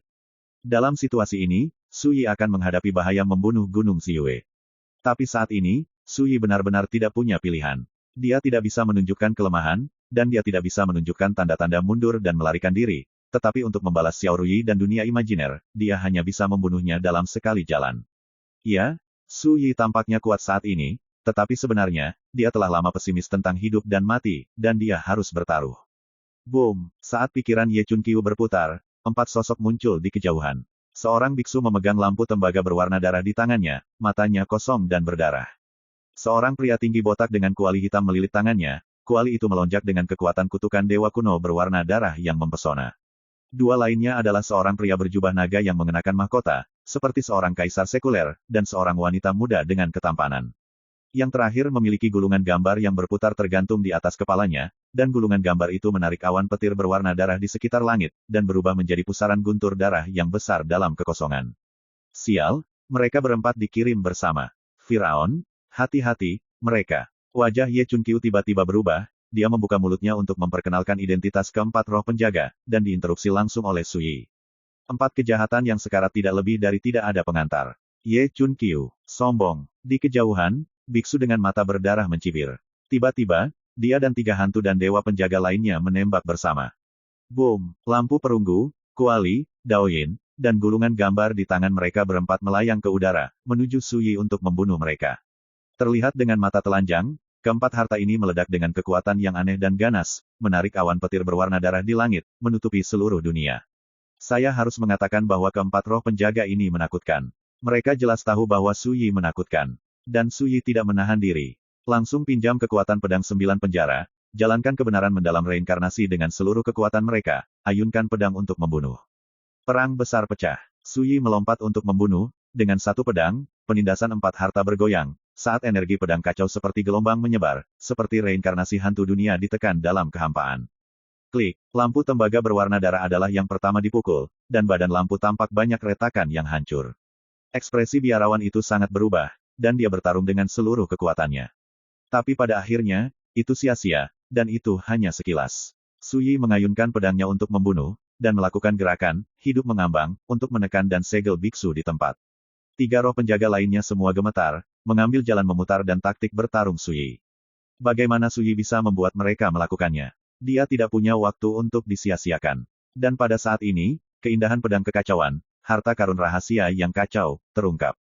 Dalam situasi ini, Su Yi akan menghadapi bahaya membunuh Gunung Ziyue. Tapi saat ini, Su Yi benar-benar tidak punya pilihan. Dia tidak bisa menunjukkan kelemahan, dan dia tidak bisa menunjukkan tanda-tanda mundur dan melarikan diri. Tetapi untuk membalas Xiao Ruyi dan dunia imajiner, dia hanya bisa membunuhnya dalam sekali jalan. Ya, Su Yi tampaknya kuat saat ini, tetapi sebenarnya, dia telah lama pesimis tentang hidup dan mati, dan dia harus bertaruh. Boom! Saat pikiran Ye Chunqiu berputar, 4 sosok muncul di kejauhan. Seorang biksu memegang lampu tembaga berwarna darah di tangannya, matanya kosong dan berdarah. Seorang pria tinggi botak dengan kuali hitam melilit tangannya, kuali itu melonjak dengan kekuatan kutukan dewa kuno berwarna darah yang mempesona. 2 lainnya adalah seorang pria berjubah naga yang mengenakan mahkota, seperti seorang kaisar sekuler, dan seorang wanita muda dengan ketampanan. Yang terakhir memiliki gulungan gambar yang berputar tergantung di atas kepalanya, dan gulungan gambar itu menarik awan petir berwarna darah di sekitar langit, dan berubah menjadi pusaran guntur darah yang besar dalam kekosongan. Sial, mereka berempat dikirim bersama. Firaun, hati-hati, mereka. Wajah Ye Chunqiu tiba-tiba berubah, dia membuka mulutnya untuk memperkenalkan identitas keempat roh penjaga, dan diinterupsi langsung oleh Su Yi. 4 kejahatan yang sekarat tidak lebih dari tidak ada pengantar. Ye Chunqiu, sombong. Di kejauhan, biksu dengan mata berdarah mencibir. Tiba-tiba, dia dan 3 hantu dan dewa penjaga lainnya menembak bersama. Boom! Lampu perunggu, kuali, daoyin, dan gulungan gambar di tangan mereka berempat melayang ke udara, menuju Su Yi untuk membunuh mereka. Terlihat dengan mata telanjang, keempat harta ini meledak dengan kekuatan yang aneh dan ganas, menarik awan petir berwarna darah di langit, menutupi seluruh dunia. Saya harus mengatakan bahwa keempat roh penjaga ini menakutkan. Mereka jelas tahu bahwa Su Yi menakutkan. Dan Su Yi tidak menahan diri. Langsung pinjam kekuatan pedang 9 penjara, jalankan kebenaran mendalam reinkarnasi dengan seluruh kekuatan mereka, ayunkan pedang untuk membunuh. Perang besar pecah. Su Yi melompat untuk membunuh, dengan satu pedang, penindasan 4 harta bergoyang, saat energi pedang kacau seperti gelombang menyebar, seperti reinkarnasi hantu dunia ditekan dalam kehampaan. Klik, lampu tembaga berwarna darah adalah yang pertama dipukul, dan badan lampu tampak banyak retakan yang hancur. Ekspresi biarawan itu sangat berubah, dan dia bertarung dengan seluruh kekuatannya. Tapi pada akhirnya, itu sia-sia, dan itu hanya sekilas. Su Yi mengayunkan pedangnya untuk membunuh, dan melakukan gerakan, hidup mengambang, untuk menekan dan segel biksu di tempat. 3 roh penjaga lainnya semua gemetar, mengambil jalan memutar dan taktik bertarung Su Yi. Bagaimana Su Yi bisa membuat mereka melakukannya? Dia tidak punya waktu untuk disia-siakan. Dan pada saat ini, keindahan pedang kekacauan, harta karun rahasia yang kacau, terungkap.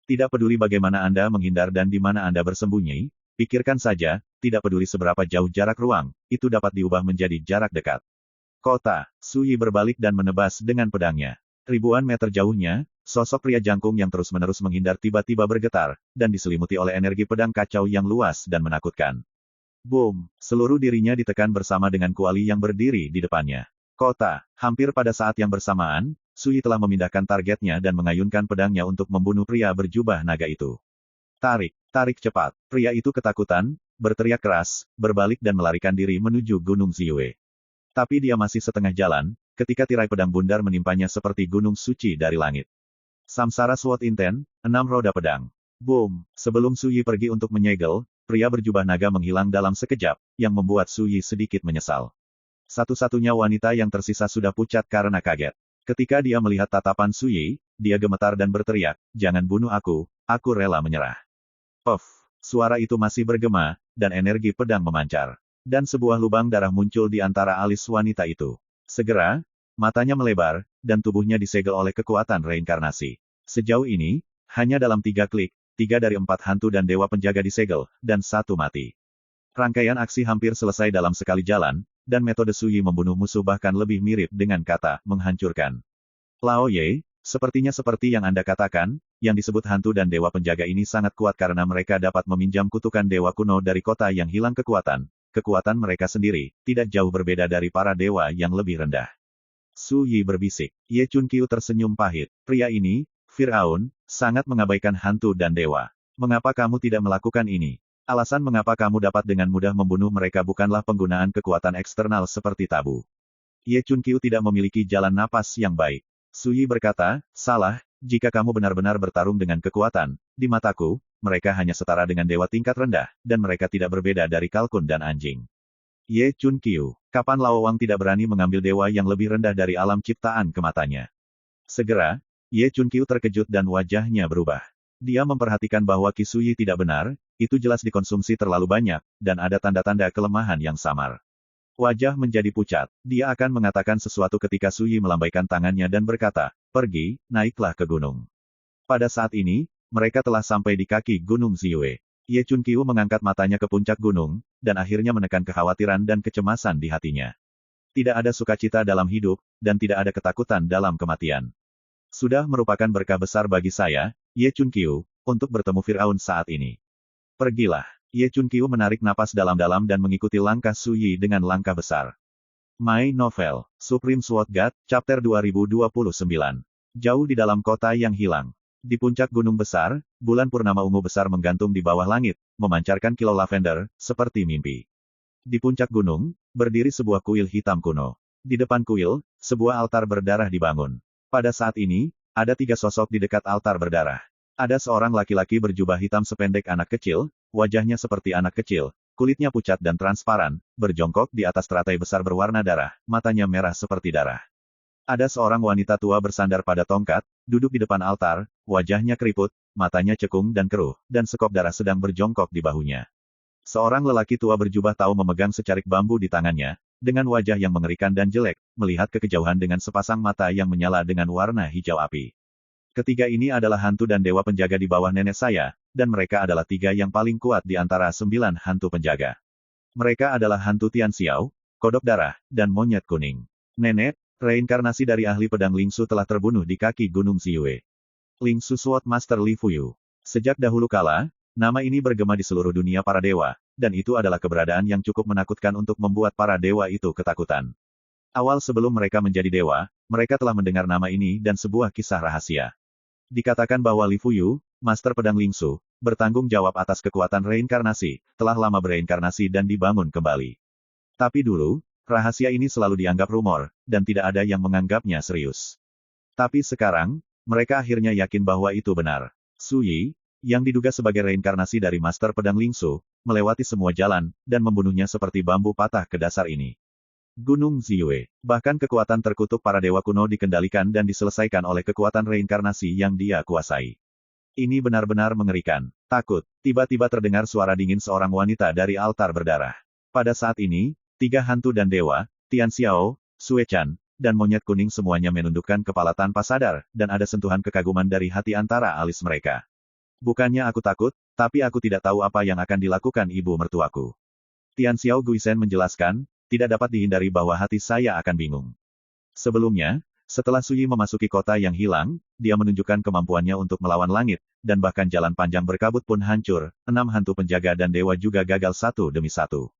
Tidak peduli bagaimana Anda menghindar dan di mana Anda bersembunyi, pikirkan saja, tidak peduli seberapa jauh jarak ruang, itu dapat diubah menjadi jarak dekat. Kota, Su Yi berbalik dan menebas dengan pedangnya. Ribuan meter jauhnya, sosok pria jangkung yang terus-menerus menghindar tiba-tiba bergetar, dan diselimuti oleh energi pedang kacau yang luas dan menakutkan. Boom! Seluruh dirinya ditekan bersama dengan kuali yang berdiri di depannya. Kota, hampir pada saat yang bersamaan, Su Yi telah memindahkan targetnya dan mengayunkan pedangnya untuk membunuh pria berjubah naga itu. Tarik, tarik cepat. Pria itu ketakutan, berteriak keras, berbalik dan melarikan diri menuju Gunung Ziyue. Tapi dia masih setengah jalan, ketika tirai pedang bundar menimpanya seperti gunung suci dari langit. Samsara Sword Inten, 6 roda pedang. Boom! Sebelum Su Yi pergi untuk menyegel, pria berjubah naga menghilang dalam sekejap, yang membuat Su Yi sedikit menyesal. Satu-satunya wanita yang tersisa sudah pucat karena kaget. Ketika dia melihat tatapan Su Yi, dia gemetar dan berteriak, "Jangan bunuh aku rela menyerah." Puff! Suara itu masih bergema, dan energi pedang memancar. Dan sebuah lubang darah muncul di antara alis wanita itu. Segera, matanya melebar, dan tubuhnya disegel oleh kekuatan reinkarnasi. Sejauh ini, hanya dalam 3 klik, 3 dari 4 hantu dan dewa penjaga disegel, dan 1 mati. Rangkaian aksi hampir selesai dalam sekali jalan, dan metode Su Yi membunuh musuh bahkan lebih mirip dengan kata menghancurkan. Lao Ye, sepertinya seperti yang Anda katakan, yang disebut hantu dan dewa penjaga ini sangat kuat karena mereka dapat meminjam kutukan dewa kuno dari kota yang hilang kekuatan. Kekuatan mereka sendiri, tidak jauh berbeda dari para dewa yang lebih rendah. Su Yi berbisik. Ye Chun Qiu tersenyum pahit. Pria ini, Firaun, sangat mengabaikan hantu dan dewa. Mengapa kamu tidak melakukan ini? Alasan mengapa kamu dapat dengan mudah membunuh mereka bukanlah penggunaan kekuatan eksternal seperti tabu. Ye Chun Qiu tidak memiliki jalan napas yang baik. Su Yi berkata, salah, jika kamu benar-benar bertarung dengan kekuatan, di mataku, mereka hanya setara dengan dewa tingkat rendah, dan mereka tidak berbeda dari kalkun dan anjing. Ye Chun Qiu, kapan Lao Wang tidak berani mengambil dewa yang lebih rendah dari alam ciptaan ke matanya? Segera, Ye Chun Qiu terkejut dan wajahnya berubah. Dia memperhatikan bahwa Qi Su Yi tidak benar, itu jelas dikonsumsi terlalu banyak, dan ada tanda-tanda kelemahan yang samar. Wajah menjadi pucat. Dia akan mengatakan sesuatu ketika Su Yi melambaikan tangannya dan berkata, pergi, naiklah ke gunung. Pada saat ini, mereka telah sampai di kaki Gunung Ziyue. Ye Chun Qiu mengangkat matanya ke puncak gunung, dan akhirnya menekan kekhawatiran dan kecemasan di hatinya. Tidak ada sukacita dalam hidup, dan tidak ada ketakutan dalam kematian. Sudah merupakan berkah besar bagi saya, Ye Chun Qiu, untuk bertemu Firaun saat ini. Pergilah. Ye Chun Qiu menarik napas dalam-dalam dan mengikuti langkah Su Yi dengan langkah besar. My Novel, Supreme Sword God, Chapter 2029. Jauh di dalam kota yang hilang. Di puncak gunung besar, bulan purnama ungu besar menggantung di bawah langit, memancarkan kilau lavender, seperti mimpi. Di puncak gunung, berdiri sebuah kuil hitam kuno. Di depan kuil, sebuah altar berdarah dibangun. Pada saat ini, ada 3 sosok di dekat altar berdarah. Ada seorang laki-laki berjubah hitam sependek anak kecil, wajahnya seperti anak kecil, kulitnya pucat dan transparan, berjongkok di atas teratai besar berwarna darah, matanya merah seperti darah. Ada seorang wanita tua bersandar pada tongkat, duduk di depan altar, wajahnya keriput, matanya cekung dan keruh, dan sekop darah sedang berjongkok di bahunya. Seorang lelaki tua berjubah tahu memegang secarik bambu di tangannya, dengan wajah yang mengerikan dan jelek, melihat ke kejauhan dengan sepasang mata yang menyala dengan warna hijau api. Ketiga ini adalah hantu dan dewa penjaga di bawah nenek saya, dan mereka adalah 3 yang paling kuat di antara 9 hantu penjaga. Mereka adalah hantu Tian Xiao, kodok darah, dan monyet kuning. Nenek, reinkarnasi dari ahli pedang Lingsu telah terbunuh di kaki Gunung Ziyue. Lingsu Sword Master Li Fuyu. Sejak dahulu kala, nama ini bergema di seluruh dunia para dewa, dan itu adalah keberadaan yang cukup menakutkan untuk membuat para dewa itu ketakutan. Awal sebelum mereka menjadi dewa, mereka telah mendengar nama ini dan sebuah kisah rahasia. Dikatakan bahwa Li Fuyu, Master Pedang Lingsu, bertanggung jawab atas kekuatan reinkarnasi, telah lama bereinkarnasi dan dibangun kembali. Tapi dulu, rahasia ini selalu dianggap rumor, dan tidak ada yang menganggapnya serius. Tapi sekarang, mereka akhirnya yakin bahwa itu benar. Su Yi, yang diduga sebagai reinkarnasi dari Master Pedang Lingsu, melewati semua jalan, dan membunuhnya seperti bambu patah ke dasar ini. Gunung Ziyue. Bahkan kekuatan terkutuk para dewa kuno dikendalikan dan diselesaikan oleh kekuatan reinkarnasi yang dia kuasai. Ini benar-bear mengerikan. Takut. Tiba-tiba terdengar suara dingin seorang wanita dari altar berdarah. Pada saat ini, 3 hantu dan dewa, Tian Xiao, Sue Chan, dan monyet kuning semuanya menundukkan kepala tanpa sadar, dan ada sentuhan kekaguman dari hati antara alis mereka. Bukannya aku takut, tapi aku tidak tahu apa yang akan dilakukan ibu mertuaku. Tian Xiao Guisen menjelaskan, tidak dapat dihindari bahwa hati saya akan bingung. Sebelumnya, setelah Su Yi memasuki kota yang hilang, dia menunjukkan kemampuannya untuk melawan langit, dan bahkan jalan panjang berkabut pun hancur, 6 hantu penjaga dan dewa juga gagal satu demi satu.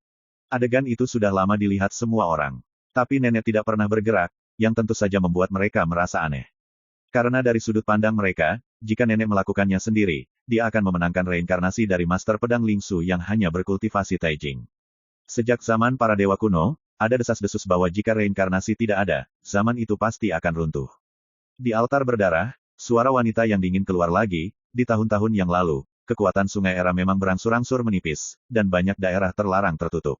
Adegan itu sudah lama dilihat semua orang. Tapi nenek tidak pernah bergerak, yang tentu saja membuat mereka merasa aneh. Karena dari sudut pandang mereka, jika nenek melakukannya sendiri, dia akan memenangkan reinkarnasi dari Master Pedang Lingsu yang hanya berkultivasi Taijing. Sejak zaman para dewa kuno, ada desas-desus bahwa jika reinkarnasi tidak ada, zaman itu pasti akan runtuh. Di altar berdarah, suara wanita yang dingin keluar lagi. Di tahun-tahun yang lalu, kekuatan sungai Era memang berangsur-angsur menipis, dan banyak daerah terlarang tertutup.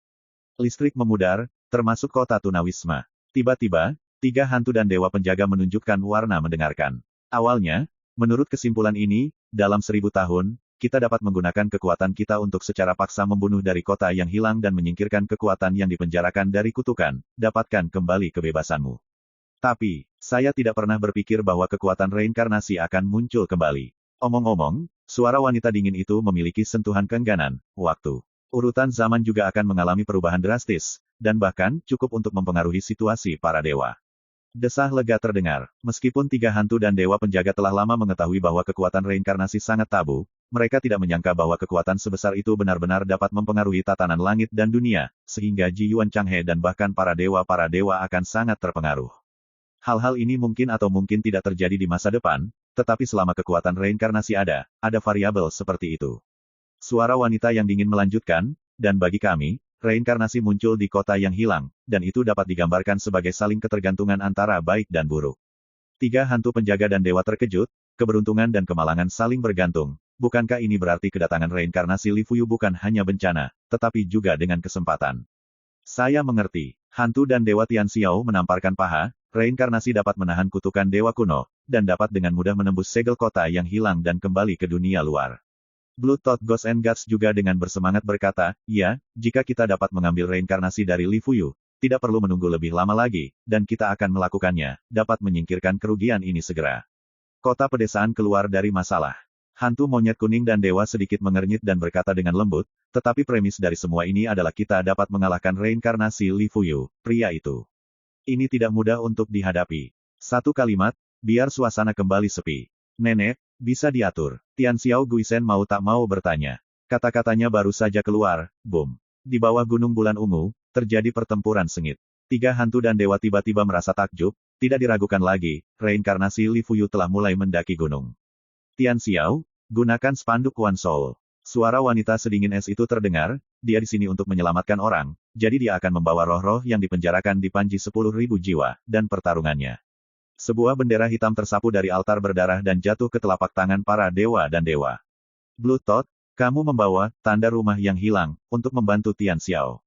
Listrik memudar, termasuk kota tunawisma. Tiba-tiba, 3 hantu dan dewa penjaga menunjukkan warna mendengarkan. Awalnya, menurut kesimpulan ini, dalam 1000 tahun, kita dapat menggunakan kekuatan kita untuk secara paksa membunuh dari kota yang hilang dan menyingkirkan kekuatan yang dipenjarakan dari kutukan, dapatkan kembali kebebasanmu. Tapi, saya tidak pernah berpikir bahwa kekuatan reinkarnasi akan muncul kembali. Omong-omong, suara wanita dingin itu memiliki sentuhan keengganan, waktu. Urutan zaman juga akan mengalami perubahan drastis, dan bahkan cukup untuk mempengaruhi situasi para dewa. Desah lega terdengar, meskipun 3 hantu dan dewa penjaga telah lama mengetahui bahwa kekuatan reinkarnasi sangat tabu, mereka tidak menyangka bahwa kekuatan sebesar itu benar-benar dapat mempengaruhi tatanan langit dan dunia, sehingga Ji Yuan Changhe dan bahkan para dewa akan sangat terpengaruh. Hal-hal ini mungkin atau mungkin tidak terjadi di masa depan, tetapi selama kekuatan reinkarnasi ada variabel seperti itu. Suara wanita yang dingin melanjutkan, dan bagi kami, reinkarnasi muncul di kota yang hilang, dan itu dapat digambarkan sebagai saling ketergantungan antara baik dan buruk. 3 hantu penjaga dan dewa terkejut, keberuntungan dan kemalangan saling bergantung. Bukankah ini berarti kedatangan reinkarnasi Li Fuyu bukan hanya bencana, tetapi juga dengan kesempatan? Saya mengerti. Hantu dan dewa Tian Xiao menamparkan paha, reinkarnasi dapat menahan kutukan dewa kuno, dan dapat dengan mudah menembus segel kota yang hilang dan kembali ke dunia luar. Blood Thought Ghost and Gods juga dengan bersemangat berkata, ya, jika kita dapat mengambil reinkarnasi dari Li Fuyu, tidak perlu menunggu lebih lama lagi, dan kita akan melakukannya, dapat menyingkirkan kerugian ini segera. Kota pedesaan keluar dari masalah. Hantu monyet kuning dan dewa sedikit mengernyit dan berkata dengan lembut, tetapi premis dari semua ini adalah kita dapat mengalahkan reinkarnasi Li Fuyu, pria itu. Ini tidak mudah untuk dihadapi. Satu kalimat, biar suasana kembali sepi. Nenek, bisa diatur. Tian Xiao Guisen mau tak mau bertanya. Kata-katanya baru saja keluar, boom. Di bawah gunung bulan ungu, terjadi pertempuran sengit. 3 hantu dan dewa tiba-tiba merasa takjub, tidak diragukan lagi, reinkarnasi Li Fuyu telah mulai mendaki gunung. Tian Xiao, gunakan spanduk One Soul. Suara wanita sedingin es itu terdengar, dia di sini untuk menyelamatkan orang, jadi dia akan membawa roh-roh yang dipenjarakan di panji 10.000 jiwa, dan pertarungannya. Sebuah bendera hitam tersapu dari altar berdarah dan jatuh ke telapak tangan para dewa dan dewa. Blood Thought, kamu membawa tanda rumah yang hilang, untuk membantu Tian Xiao.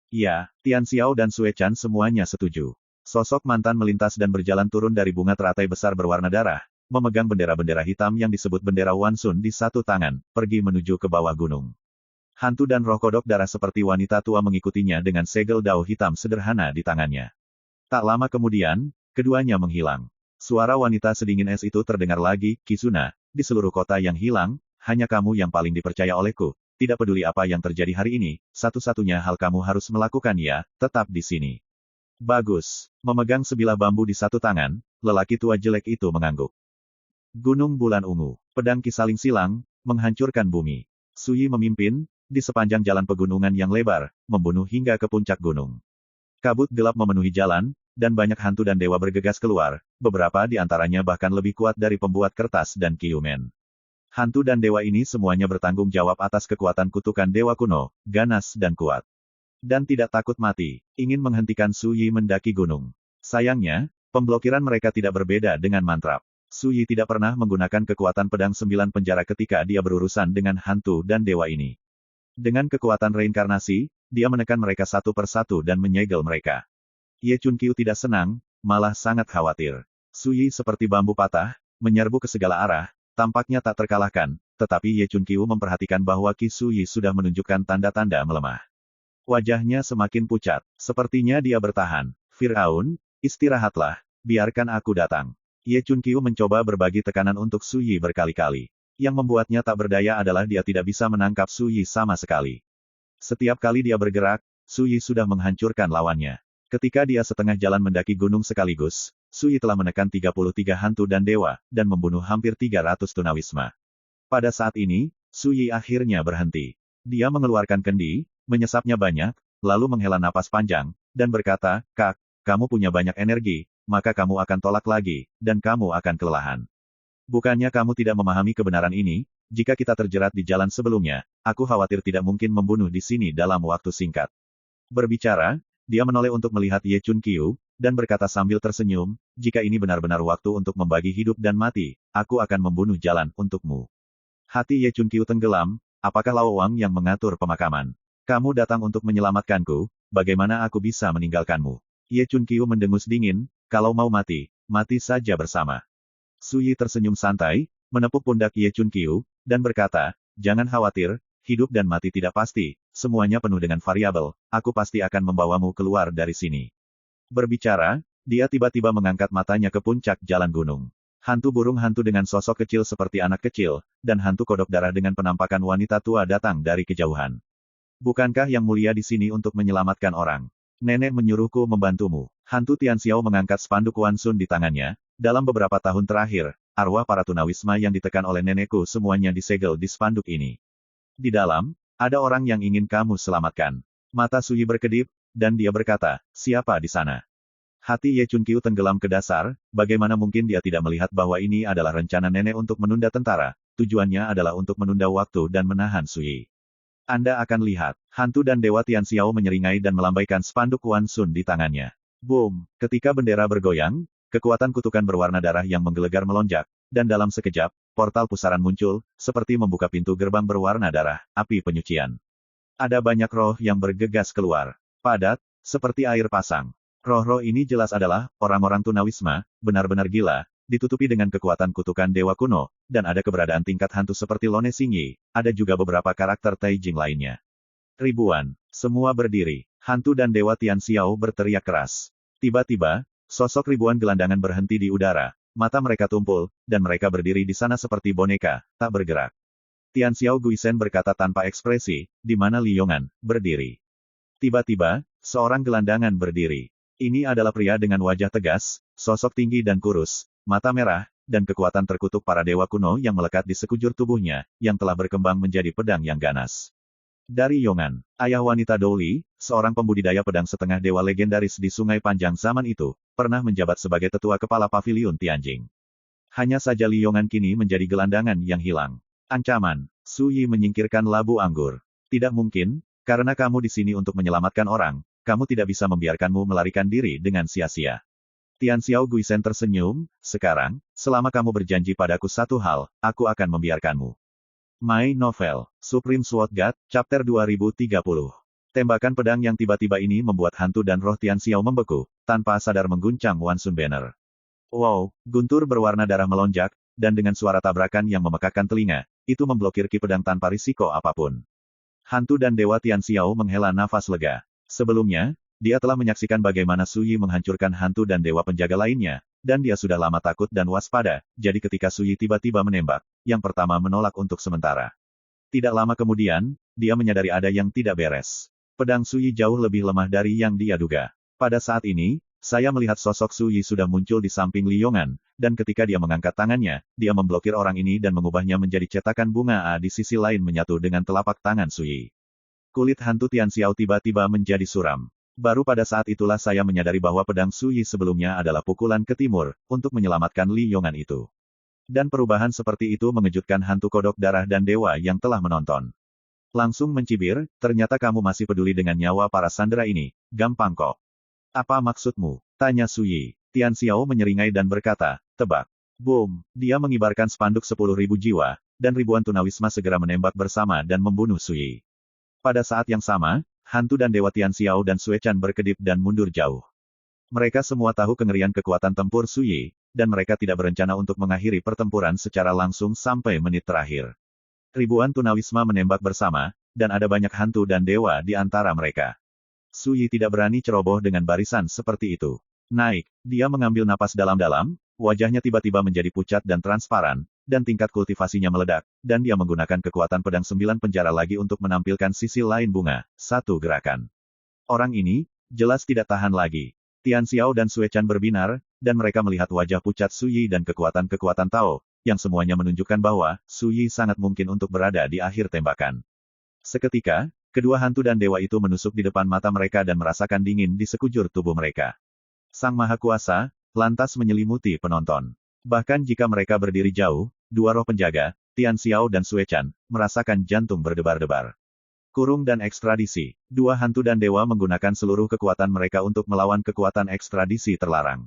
Ya, Tian Xiao dan Sue Chan semuanya setuju. Sosok mantan melintas dan berjalan turun dari bunga teratai besar berwarna darah, memegang bendera-bendera hitam yang disebut bendera Wan Sun di satu tangan, pergi menuju ke bawah gunung. Hantu dan roh kodok darah seperti wanita tua mengikutinya dengan segel dao hitam sederhana di tangannya. Tak lama kemudian, keduanya menghilang. Suara wanita sedingin es itu terdengar lagi, Kizuna, di seluruh kota yang hilang, hanya kamu yang paling dipercaya olehku. Tidak peduli apa yang terjadi hari ini, satu-satunya hal kamu harus melakukan ya, tetap di sini. Bagus. Memegang sebilah bambu di satu tangan, lelaki tua jelek itu mengangguk. Gunung Bulan Ungu, pedang Kisaling Silang, menghancurkan bumi. Suyi memimpin, di sepanjang jalan pegunungan yang lebar, membunuh hingga ke puncak gunung. Kabut gelap memenuhi jalan, dan banyak hantu dan dewa bergegas keluar, beberapa di antaranya bahkan lebih kuat dari pembuat kertas dan Kyumen. Hantu dan dewa ini semuanya bertanggung jawab atas kekuatan kutukan dewa kuno, ganas dan kuat. Dan tidak takut mati, ingin menghentikan Suyi mendaki gunung. Sayangnya, pemblokiran mereka tidak berbeda dengan mantrap. Suyi tidak pernah menggunakan kekuatan pedang 9 penjara ketika dia berurusan dengan hantu dan dewa ini. Dengan kekuatan reinkarnasi, dia menekan mereka satu persatu dan menyegel mereka. Ye Chunqiu tidak senang, malah sangat khawatir. Suyi seperti bambu patah, menyerbu ke segala arah, tampaknya tak terkalahkan, tetapi Ye Chunqiu memperhatikan bahwa Qi Suyi sudah menunjukkan tanda-tanda melemah. Wajahnya semakin pucat, sepertinya dia bertahan. Firaun, istirahatlah, biarkan aku datang. Ye Chunqiu mencoba berbagi tekanan untuk Suyi berkali-kali. Yang membuatnya tak berdaya adalah dia tidak bisa menangkap Suyi sama sekali. Setiap kali dia bergerak, Suyi sudah menghancurkan lawannya. Ketika dia setengah jalan mendaki gunung sekaligus, Suyi telah menekan 33 hantu dan dewa, dan membunuh hampir 300 tunawisma. Pada saat ini, Suyi akhirnya berhenti. Dia mengeluarkan kendi, menyesapnya banyak, lalu menghela napas panjang, dan berkata, Kak, kamu punya banyak energi, maka kamu akan tolak lagi, dan kamu akan kelelahan. Bukannya kamu tidak memahami kebenaran ini, jika kita terjerat di jalan sebelumnya, aku khawatir tidak mungkin membunuh di sini dalam waktu singkat. Berbicara, dia menoleh untuk melihat Ye Chun Qiu, dan berkata sambil tersenyum, jika ini benar-benar waktu untuk membagi hidup dan mati, aku akan membunuh jalan untukmu. Hati Ye Chun Qiu tenggelam, apakah Lao Wang yang mengatur pemakaman? Kamu datang untuk menyelamatkanku, bagaimana aku bisa meninggalkanmu? Ye Chun Qiu mendengus dingin, kalau mau mati, mati saja bersama. Su Yi tersenyum santai, menepuk pundak Ye Chun Qiu, dan berkata, jangan khawatir, hidup dan mati tidak pasti, semuanya penuh dengan variabel, aku pasti akan membawamu keluar dari sini. Berbicara, dia tiba-tiba mengangkat matanya ke puncak jalan gunung. Hantu burung hantu dengan sosok kecil seperti anak kecil, dan hantu kodok darah dengan penampakan wanita tua datang dari kejauhan. Bukankah yang mulia di sini untuk menyelamatkan orang? Nenek menyuruhku membantumu. Hantu Tian Xiao mengangkat spanduk Wan Sun di tangannya. Dalam beberapa tahun terakhir, arwah para tunawisma yang ditekan oleh nenekku semuanya disegel di spanduk ini. Di dalam, ada orang yang ingin kamu selamatkan. Mata Su Yi berkedip, dan dia berkata, siapa di sana? Hati Ye Chun Qiu tenggelam ke dasar, bagaimana mungkin dia tidak melihat bahwa ini adalah rencana nenek untuk menunda tentara, tujuannya adalah untuk menunda waktu dan menahan Su Yi. Anda akan lihat, hantu dan Dewa Tian Xiao menyeringai dan melambaikan spanduk Wan Sun di tangannya. Boom! Ketika bendera bergoyang, kekuatan kutukan berwarna darah yang menggelegar melonjak, dan dalam sekejap, portal pusaran muncul, seperti membuka pintu gerbang berwarna darah, api penyucian. Ada banyak roh yang bergegas keluar. Padat, seperti air pasang. Roh-roh ini jelas adalah orang-orang tunawisma, benar-benar gila, ditutupi dengan kekuatan kutukan dewa kuno, dan ada keberadaan tingkat hantu seperti Lone Xingyi, ada juga beberapa karakter Taijing lainnya. Ribuan, semua berdiri. Hantu dan Dewa Tian Xiao berteriak keras. Tiba-tiba, sosok ribuan gelandangan berhenti di udara, mata mereka tumpul, dan mereka berdiri di sana seperti boneka, tak bergerak. Tian Xiao Guisen berkata tanpa ekspresi, di mana Li Yong'an, berdiri. Tiba-tiba, seorang gelandangan berdiri. Ini adalah pria dengan wajah tegas, sosok tinggi dan kurus, mata merah, dan kekuatan terkutuk para dewa kuno yang melekat di sekujur tubuhnya, yang telah berkembang menjadi pedang yang ganas. Dari Yong'an, ayah wanita Douli, seorang pembudidaya pedang setengah dewa legendaris di Sungai Panjang zaman itu, pernah menjabat sebagai tetua kepala paviliun Tianjing. Hanya saja Li Yong'an kini menjadi gelandangan yang hilang. Ancaman, Su Yi menyingkirkan labu anggur. Tidak mungkin, karena kamu di sini untuk menyelamatkan orang, kamu tidak bisa membiarkanmu melarikan diri dengan sia-sia. Tian Xiao Guisen tersenyum, sekarang, selama kamu berjanji padaku satu hal, aku akan membiarkanmu. My Novel, Supreme Sword God, Chapter 2030. Tembakan pedang yang tiba-tiba ini membuat hantu dan roh Tian Xiao membeku, tanpa sadar mengguncang Wan Sun Banner. Wow, guntur berwarna darah melonjak, dan dengan suara tabrakan yang memekakkan telinga, itu memblokir ki pedang tanpa risiko apapun. Hantu dan Dewa Tian Xiao menghela nafas lega. Sebelumnya, dia telah menyaksikan bagaimana Su Yi menghancurkan hantu dan dewa penjaga lainnya, dan dia sudah lama takut dan waspada, jadi ketika Su Yi tiba-tiba menembak, yang pertama menolak untuk sementara. Tidak lama kemudian, dia menyadari ada yang tidak beres. Pedang Su Yi jauh lebih lemah dari yang dia duga. Pada saat ini, saya melihat sosok Su Yi sudah muncul di samping Li Yong'an, dan ketika dia mengangkat tangannya, dia memblokir orang ini dan mengubahnya menjadi cetakan bunga A di sisi lain menyatu dengan telapak tangan Su Yi. Kulit hantu Tian Xiao tiba-tiba menjadi suram. Baru pada saat itulah saya menyadari bahwa pedang Su Yi sebelumnya adalah pukulan ke timur, untuk menyelamatkan Li Yong'an itu. Dan perubahan seperti itu mengejutkan hantu kodok darah dan dewa yang telah menonton. Langsung mencibir, ternyata kamu masih peduli dengan nyawa para sandera ini, gampang kok. Apa maksudmu? Tanya Su Yi. Tian Xiao menyeringai dan berkata, tebak. Boom, dia mengibarkan spanduk 10.000 jiwa, dan ribuan tunawisma segera menembak bersama dan membunuh Su Yi. Pada saat yang sama, hantu dan Dewa Tian Xiao dan Sue Chan berkedip dan mundur jauh. Mereka semua tahu kengerian kekuatan tempur Su Yi, dan mereka tidak berencana untuk mengakhiri pertempuran secara langsung sampai menit terakhir. Ribuan tunawisma menembak bersama, dan ada banyak hantu dan dewa di antara mereka. Su Yi tidak berani ceroboh dengan barisan seperti itu. Naik, dia mengambil napas dalam-dalam, wajahnya tiba-tiba menjadi pucat dan transparan, dan tingkat kultivasinya meledak, dan dia menggunakan kekuatan pedang 9 penjara lagi untuk menampilkan sisi lain bunga, satu gerakan. Orang ini, jelas tidak tahan lagi. Tian Xiao dan Sue Chan berbinar, dan mereka melihat wajah pucat Su Yi dan kekuatan-kekuatan Tao, yang semuanya menunjukkan bahwa, Su Yi sangat mungkin untuk berada di akhir tembakan. Seketika, kedua hantu dan dewa itu menusuk di depan mata mereka dan merasakan dingin di sekujur tubuh mereka. Sang Maha Kuasa, lantas menyelimuti penonton. Bahkan jika mereka berdiri jauh, dua roh penjaga, Tian Xiao dan Sue Chan, merasakan jantung berdebar-debar. Kurung dan ekstradisi. Dua hantu dan dewa menggunakan seluruh kekuatan mereka untuk melawan kekuatan ekstradisi terlarang.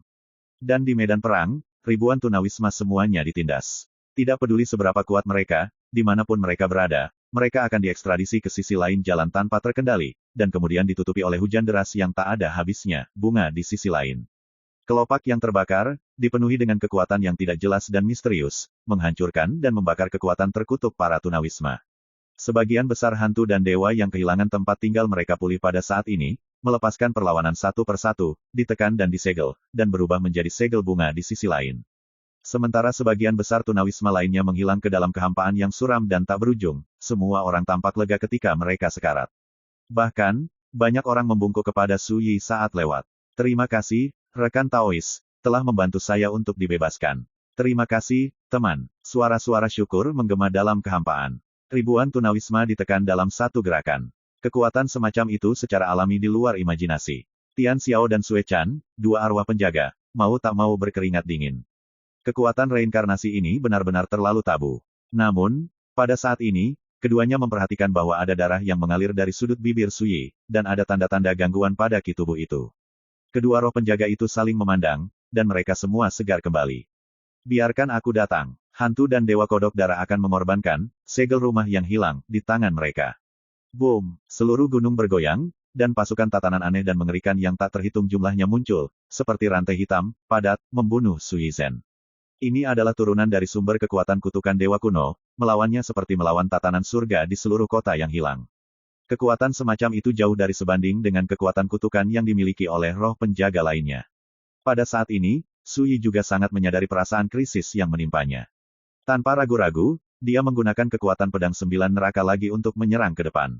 Dan di medan perang, ribuan tunawisma semuanya ditindas. Tidak peduli seberapa kuat mereka, dimanapun mereka berada, mereka akan diekstradisi ke sisi lain jalan tanpa terkendali, dan kemudian ditutupi oleh hujan deras yang tak ada habisnya, bunga di sisi lain. Kelopak yang terbakar, dipenuhi dengan kekuatan yang tidak jelas dan misterius, menghancurkan dan membakar kekuatan terkutuk para tunawisma. Sebagian besar hantu dan dewa yang kehilangan tempat tinggal mereka pulih pada saat ini, melepaskan perlawanan satu persatu, ditekan dan disegel, dan berubah menjadi segel bunga di sisi lain. Sementara sebagian besar tunawisma lainnya menghilang ke dalam kehampaan yang suram dan tak berujung, semua orang tampak lega ketika mereka sekarat. Bahkan, banyak orang membungkuk kepada Su Yi saat lewat. Terima kasih, rekan Taois, telah membantu saya untuk dibebaskan. Terima kasih, teman. Suara-suara syukur menggema dalam kehampaan. Ribuan tunawisma ditekan dalam satu gerakan. Kekuatan semacam itu secara alami di luar imajinasi. Tian Xiao dan Sue Chan, dua arwah penjaga, mau tak mau berkeringat dingin. Kekuatan reinkarnasi ini benar-benar terlalu tabu. Namun, pada saat ini, keduanya memperhatikan bahwa ada darah yang mengalir dari sudut bibir Su Yi, dan ada tanda-tanda gangguan pada ki tubuh itu. Kedua roh penjaga itu saling memandang, dan mereka semua segar kembali. Biarkan aku datang. Hantu dan Dewa Kodok Darah akan mengorbankan segel rumah yang hilang di tangan mereka. Boom! Seluruh gunung bergoyang, dan pasukan tatanan aneh dan mengerikan yang tak terhitung jumlahnya muncul, seperti rantai hitam, padat, membunuh Su Yizhen. Ini adalah turunan dari sumber kekuatan kutukan Dewa Kuno, melawannya seperti melawan tatanan surga di seluruh kota yang hilang. Kekuatan semacam itu jauh dari sebanding dengan kekuatan kutukan yang dimiliki oleh roh penjaga lainnya. Pada saat ini, Su Yi juga sangat menyadari perasaan krisis yang menimpanya. Tanpa ragu-ragu, dia menggunakan kekuatan pedang 9 neraka lagi untuk menyerang ke depan.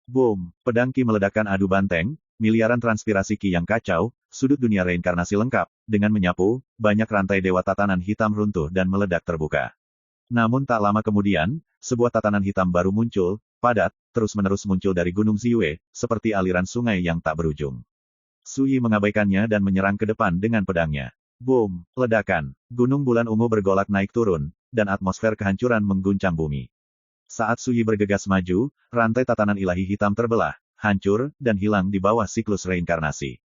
Boom! Pedang Ki meledakkan adu banteng, miliaran transpirasi Ki yang kacau, sudut dunia reinkarnasi lengkap, dengan menyapu, banyak rantai dewa tatanan hitam runtuh dan meledak terbuka. Namun tak lama kemudian, sebuah tatanan hitam baru muncul, padat, terus-menerus muncul dari Gunung Ziyue, seperti aliran sungai yang tak berujung. Su Yi mengabaikannya dan menyerang ke depan dengan pedangnya. Boom! Ledakan. Gunung bulan ungu bergolak naik turun, dan atmosfer kehancuran mengguncang bumi. Saat Su Yi bergegas maju, rantai tatanan ilahi hitam terbelah, hancur, dan hilang di bawah siklus reinkarnasi.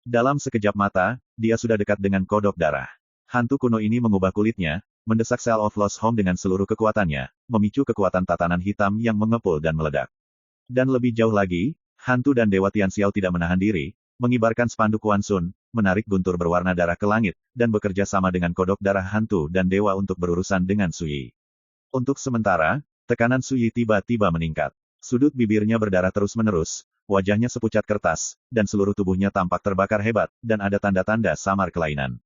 Dalam sekejap mata, dia sudah dekat dengan kodok darah. Hantu kuno ini mengubah kulitnya, mendesak Cell of Lost Home dengan seluruh kekuatannya, memicu kekuatan tatanan hitam yang mengepul dan meledak. Dan lebih jauh lagi, hantu dan Dewa Tianxiao tidak menahan diri, mengibarkan spanduk Quan Sun, menarik guntur berwarna darah ke langit, dan bekerja sama dengan kodok darah hantu dan dewa untuk berurusan dengan Su Yi. Untuk sementara, tekanan Su Yi tiba-tiba meningkat. Sudut bibirnya berdarah terus-menerus, wajahnya sepucat kertas, dan seluruh tubuhnya tampak terbakar hebat, dan ada tanda-tanda samar kelainan.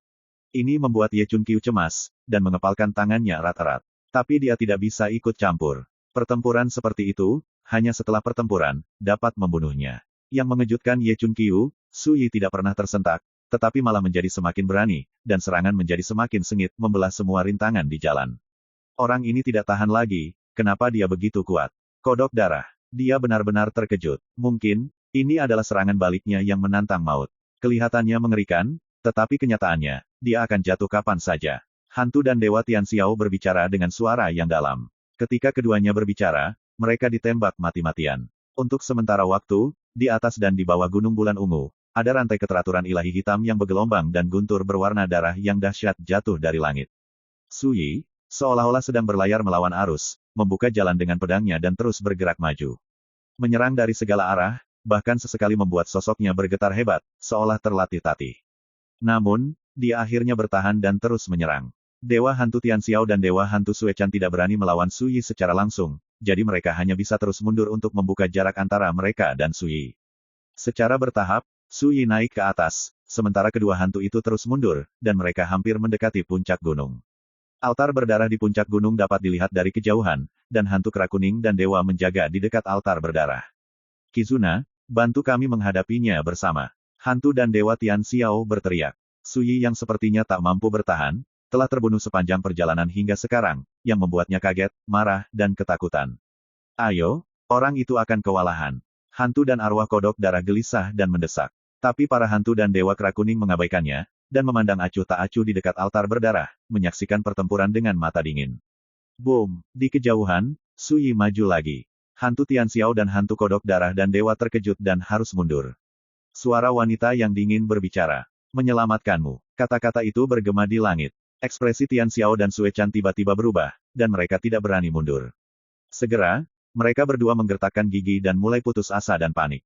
Ini membuat Ye Chun Qiu cemas, dan mengepalkan tangannya erat-erat. Tapi dia tidak bisa ikut campur. Pertempuran seperti itu, hanya setelah pertempuran, dapat membunuhnya. Yang mengejutkan Ye Chun Qiu, Su Yi tidak pernah tersentak, tetapi malah menjadi semakin berani, dan serangan menjadi semakin sengit, membelah semua rintangan di jalan. Orang ini tidak tahan lagi, kenapa dia begitu kuat? Kodok darah. Dia benar-benar terkejut. Mungkin, ini adalah serangan baliknya yang menantang maut. Kelihatannya mengerikan, tetapi kenyataannya, dia akan jatuh kapan saja. Hantu dan Dewa Tianxiao berbicara dengan suara yang dalam. Ketika keduanya berbicara, mereka ditembak mati-matian. Untuk sementara waktu, di atas dan di bawah Gunung Bulan Ungu, ada rantai keteraturan ilahi hitam yang bergelombang dan guntur berwarna darah yang dahsyat jatuh dari langit. Su Yi, seolah-olah sedang berlayar melawan arus, membuka jalan dengan pedangnya dan terus bergerak maju. Menyerang dari segala arah, bahkan sesekali membuat sosoknya bergetar hebat, seolah terlatih-tatih. Namun, dia akhirnya bertahan dan terus menyerang. Dewa Hantu Tianxiao dan Dewa Hantu Sue Chan tidak berani melawan Su Yi secara langsung, jadi mereka hanya bisa terus mundur untuk membuka jarak antara mereka dan Su Yi. Secara bertahap, Su Yi naik ke atas, sementara kedua hantu itu terus mundur, dan mereka hampir mendekati puncak gunung. Altar berdarah di puncak gunung dapat dilihat dari kejauhan, dan hantu kera kuning dan dewa menjaga di dekat altar berdarah. Kizuna, bantu kami menghadapinya bersama. Hantu dan Dewa Tianxiao berteriak. Su Yi yang sepertinya tak mampu bertahan, telah terbunuh sepanjang perjalanan hingga sekarang, yang membuatnya kaget, marah, dan ketakutan. Ayo, orang itu akan kewalahan. Hantu dan arwah kodok darah gelisah dan mendesak. Tapi para hantu dan dewa kera kuning mengabaikannya, dan memandang acuh tak acuh di dekat altar berdarah, menyaksikan pertempuran dengan mata dingin. Boom! Di kejauhan, Su Yi maju lagi. Hantu Tianxiao dan hantu kodok darah dan dewa terkejut dan harus mundur. Suara wanita yang dingin berbicara. Menyelamatkanmu. Kata-kata itu bergema di langit. Ekspresi Tianxiao dan Sue Chan tiba-tiba berubah, dan mereka tidak berani mundur. Segera, mereka berdua menggertakkan gigi dan mulai putus asa dan panik.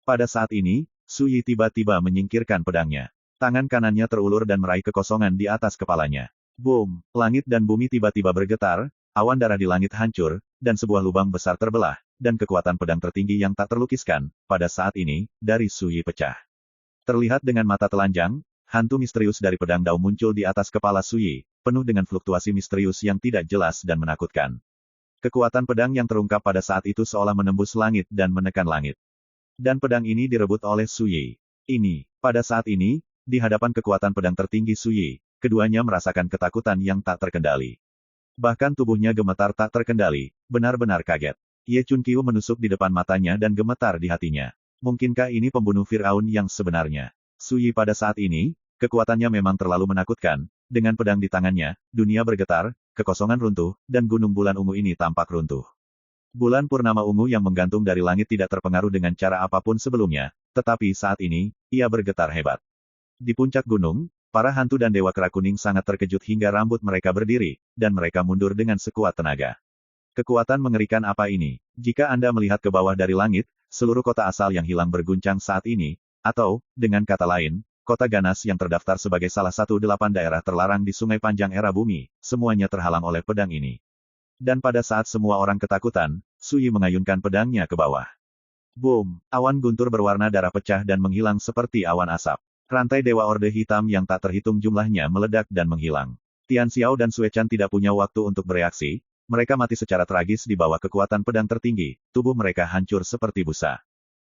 Pada saat ini, Su Yi tiba-tiba menyingkirkan pedangnya. Tangan kanannya terulur dan meraih kekosongan di atas kepalanya. Boom! Langit dan bumi tiba-tiba bergetar, awan darah di langit hancur, dan sebuah lubang besar terbelah, dan kekuatan pedang tertinggi yang tak terlukiskan, pada saat ini, dari Su Yi pecah. Terlihat dengan mata telanjang, hantu misterius dari pedang Dao muncul di atas kepala Su Yi, penuh dengan fluktuasi misterius yang tidak jelas dan menakutkan. Kekuatan pedang yang terungkap pada saat itu seolah menembus langit dan menekan langit. Dan pedang ini direbut oleh Su Yi. Pada saat ini, di hadapan kekuatan pedang tertinggi Su Yi, keduanya merasakan ketakutan yang tak terkendali. Bahkan tubuhnya gemetar tak terkendali, benar-benar kaget. Ye Chunqiu menusuk di depan matanya dan gemetar di hatinya. Mungkinkah ini pembunuh Firaun yang sebenarnya? Su Yi pada saat ini, kekuatannya memang terlalu menakutkan. Dengan pedang di tangannya, dunia bergetar, kekosongan runtuh, dan gunung bulan ungu ini tampak runtuh. Bulan purnama ungu yang menggantung dari langit tidak terpengaruh dengan cara apapun sebelumnya, tetapi saat ini, ia bergetar hebat. Di puncak gunung, para hantu dan dewa kera kuning sangat terkejut hingga rambut mereka berdiri, dan mereka mundur dengan sekuat tenaga. Kekuatan mengerikan apa ini? Jika Anda melihat ke bawah dari langit, seluruh kota asal yang hilang berguncang saat ini, atau, dengan kata lain, kota ganas yang terdaftar sebagai salah satu 8 daerah terlarang di Sungai Panjang Era Bumi, semuanya terhalang oleh pedang ini. Dan pada saat semua orang ketakutan, Su Yi mengayunkan pedangnya ke bawah. Boom! Awan guntur berwarna darah pecah dan menghilang seperti awan asap. Rantai Dewa Orde Hitam yang tak terhitung jumlahnya meledak dan menghilang. Tianxiao dan Sue Chan tidak punya waktu untuk bereaksi, mereka mati secara tragis di bawah kekuatan pedang tertinggi, tubuh mereka hancur seperti busa.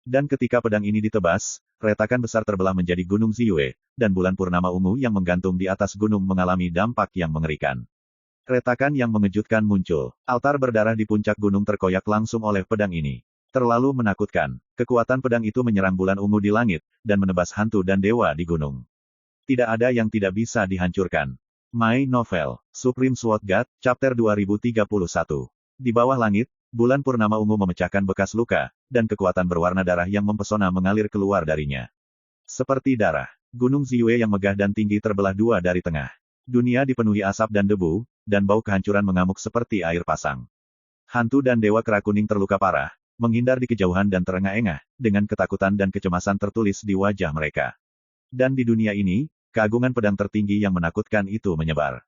Dan ketika pedang ini ditebas, retakan besar terbelah menjadi Gunung Ziyue, dan bulan purnama ungu yang menggantung di atas gunung mengalami dampak yang mengerikan. Retakan yang mengejutkan muncul. Altar berdarah di puncak gunung terkoyak langsung oleh pedang ini. Terlalu menakutkan. Kekuatan pedang itu menyerang bulan ungu di langit, dan menebas hantu dan dewa di gunung. Tidak ada yang tidak bisa dihancurkan. My Novel, Supreme Sword God, Chapter 2031. Di bawah langit, bulan purnama ungu memecahkan bekas luka, dan kekuatan berwarna darah yang mempesona mengalir keluar darinya. Seperti darah, Gunung Ziyue yang megah dan tinggi terbelah dua dari tengah. Dunia dipenuhi asap dan debu, dan bau kehancuran mengamuk seperti air pasang. Hantu dan dewa kera kuning terluka parah, menghindar di kejauhan dan terengah-engah, dengan ketakutan dan kecemasan tertulis di wajah mereka. Dan di dunia ini, keagungan pedang tertinggi yang menakutkan itu menyebar.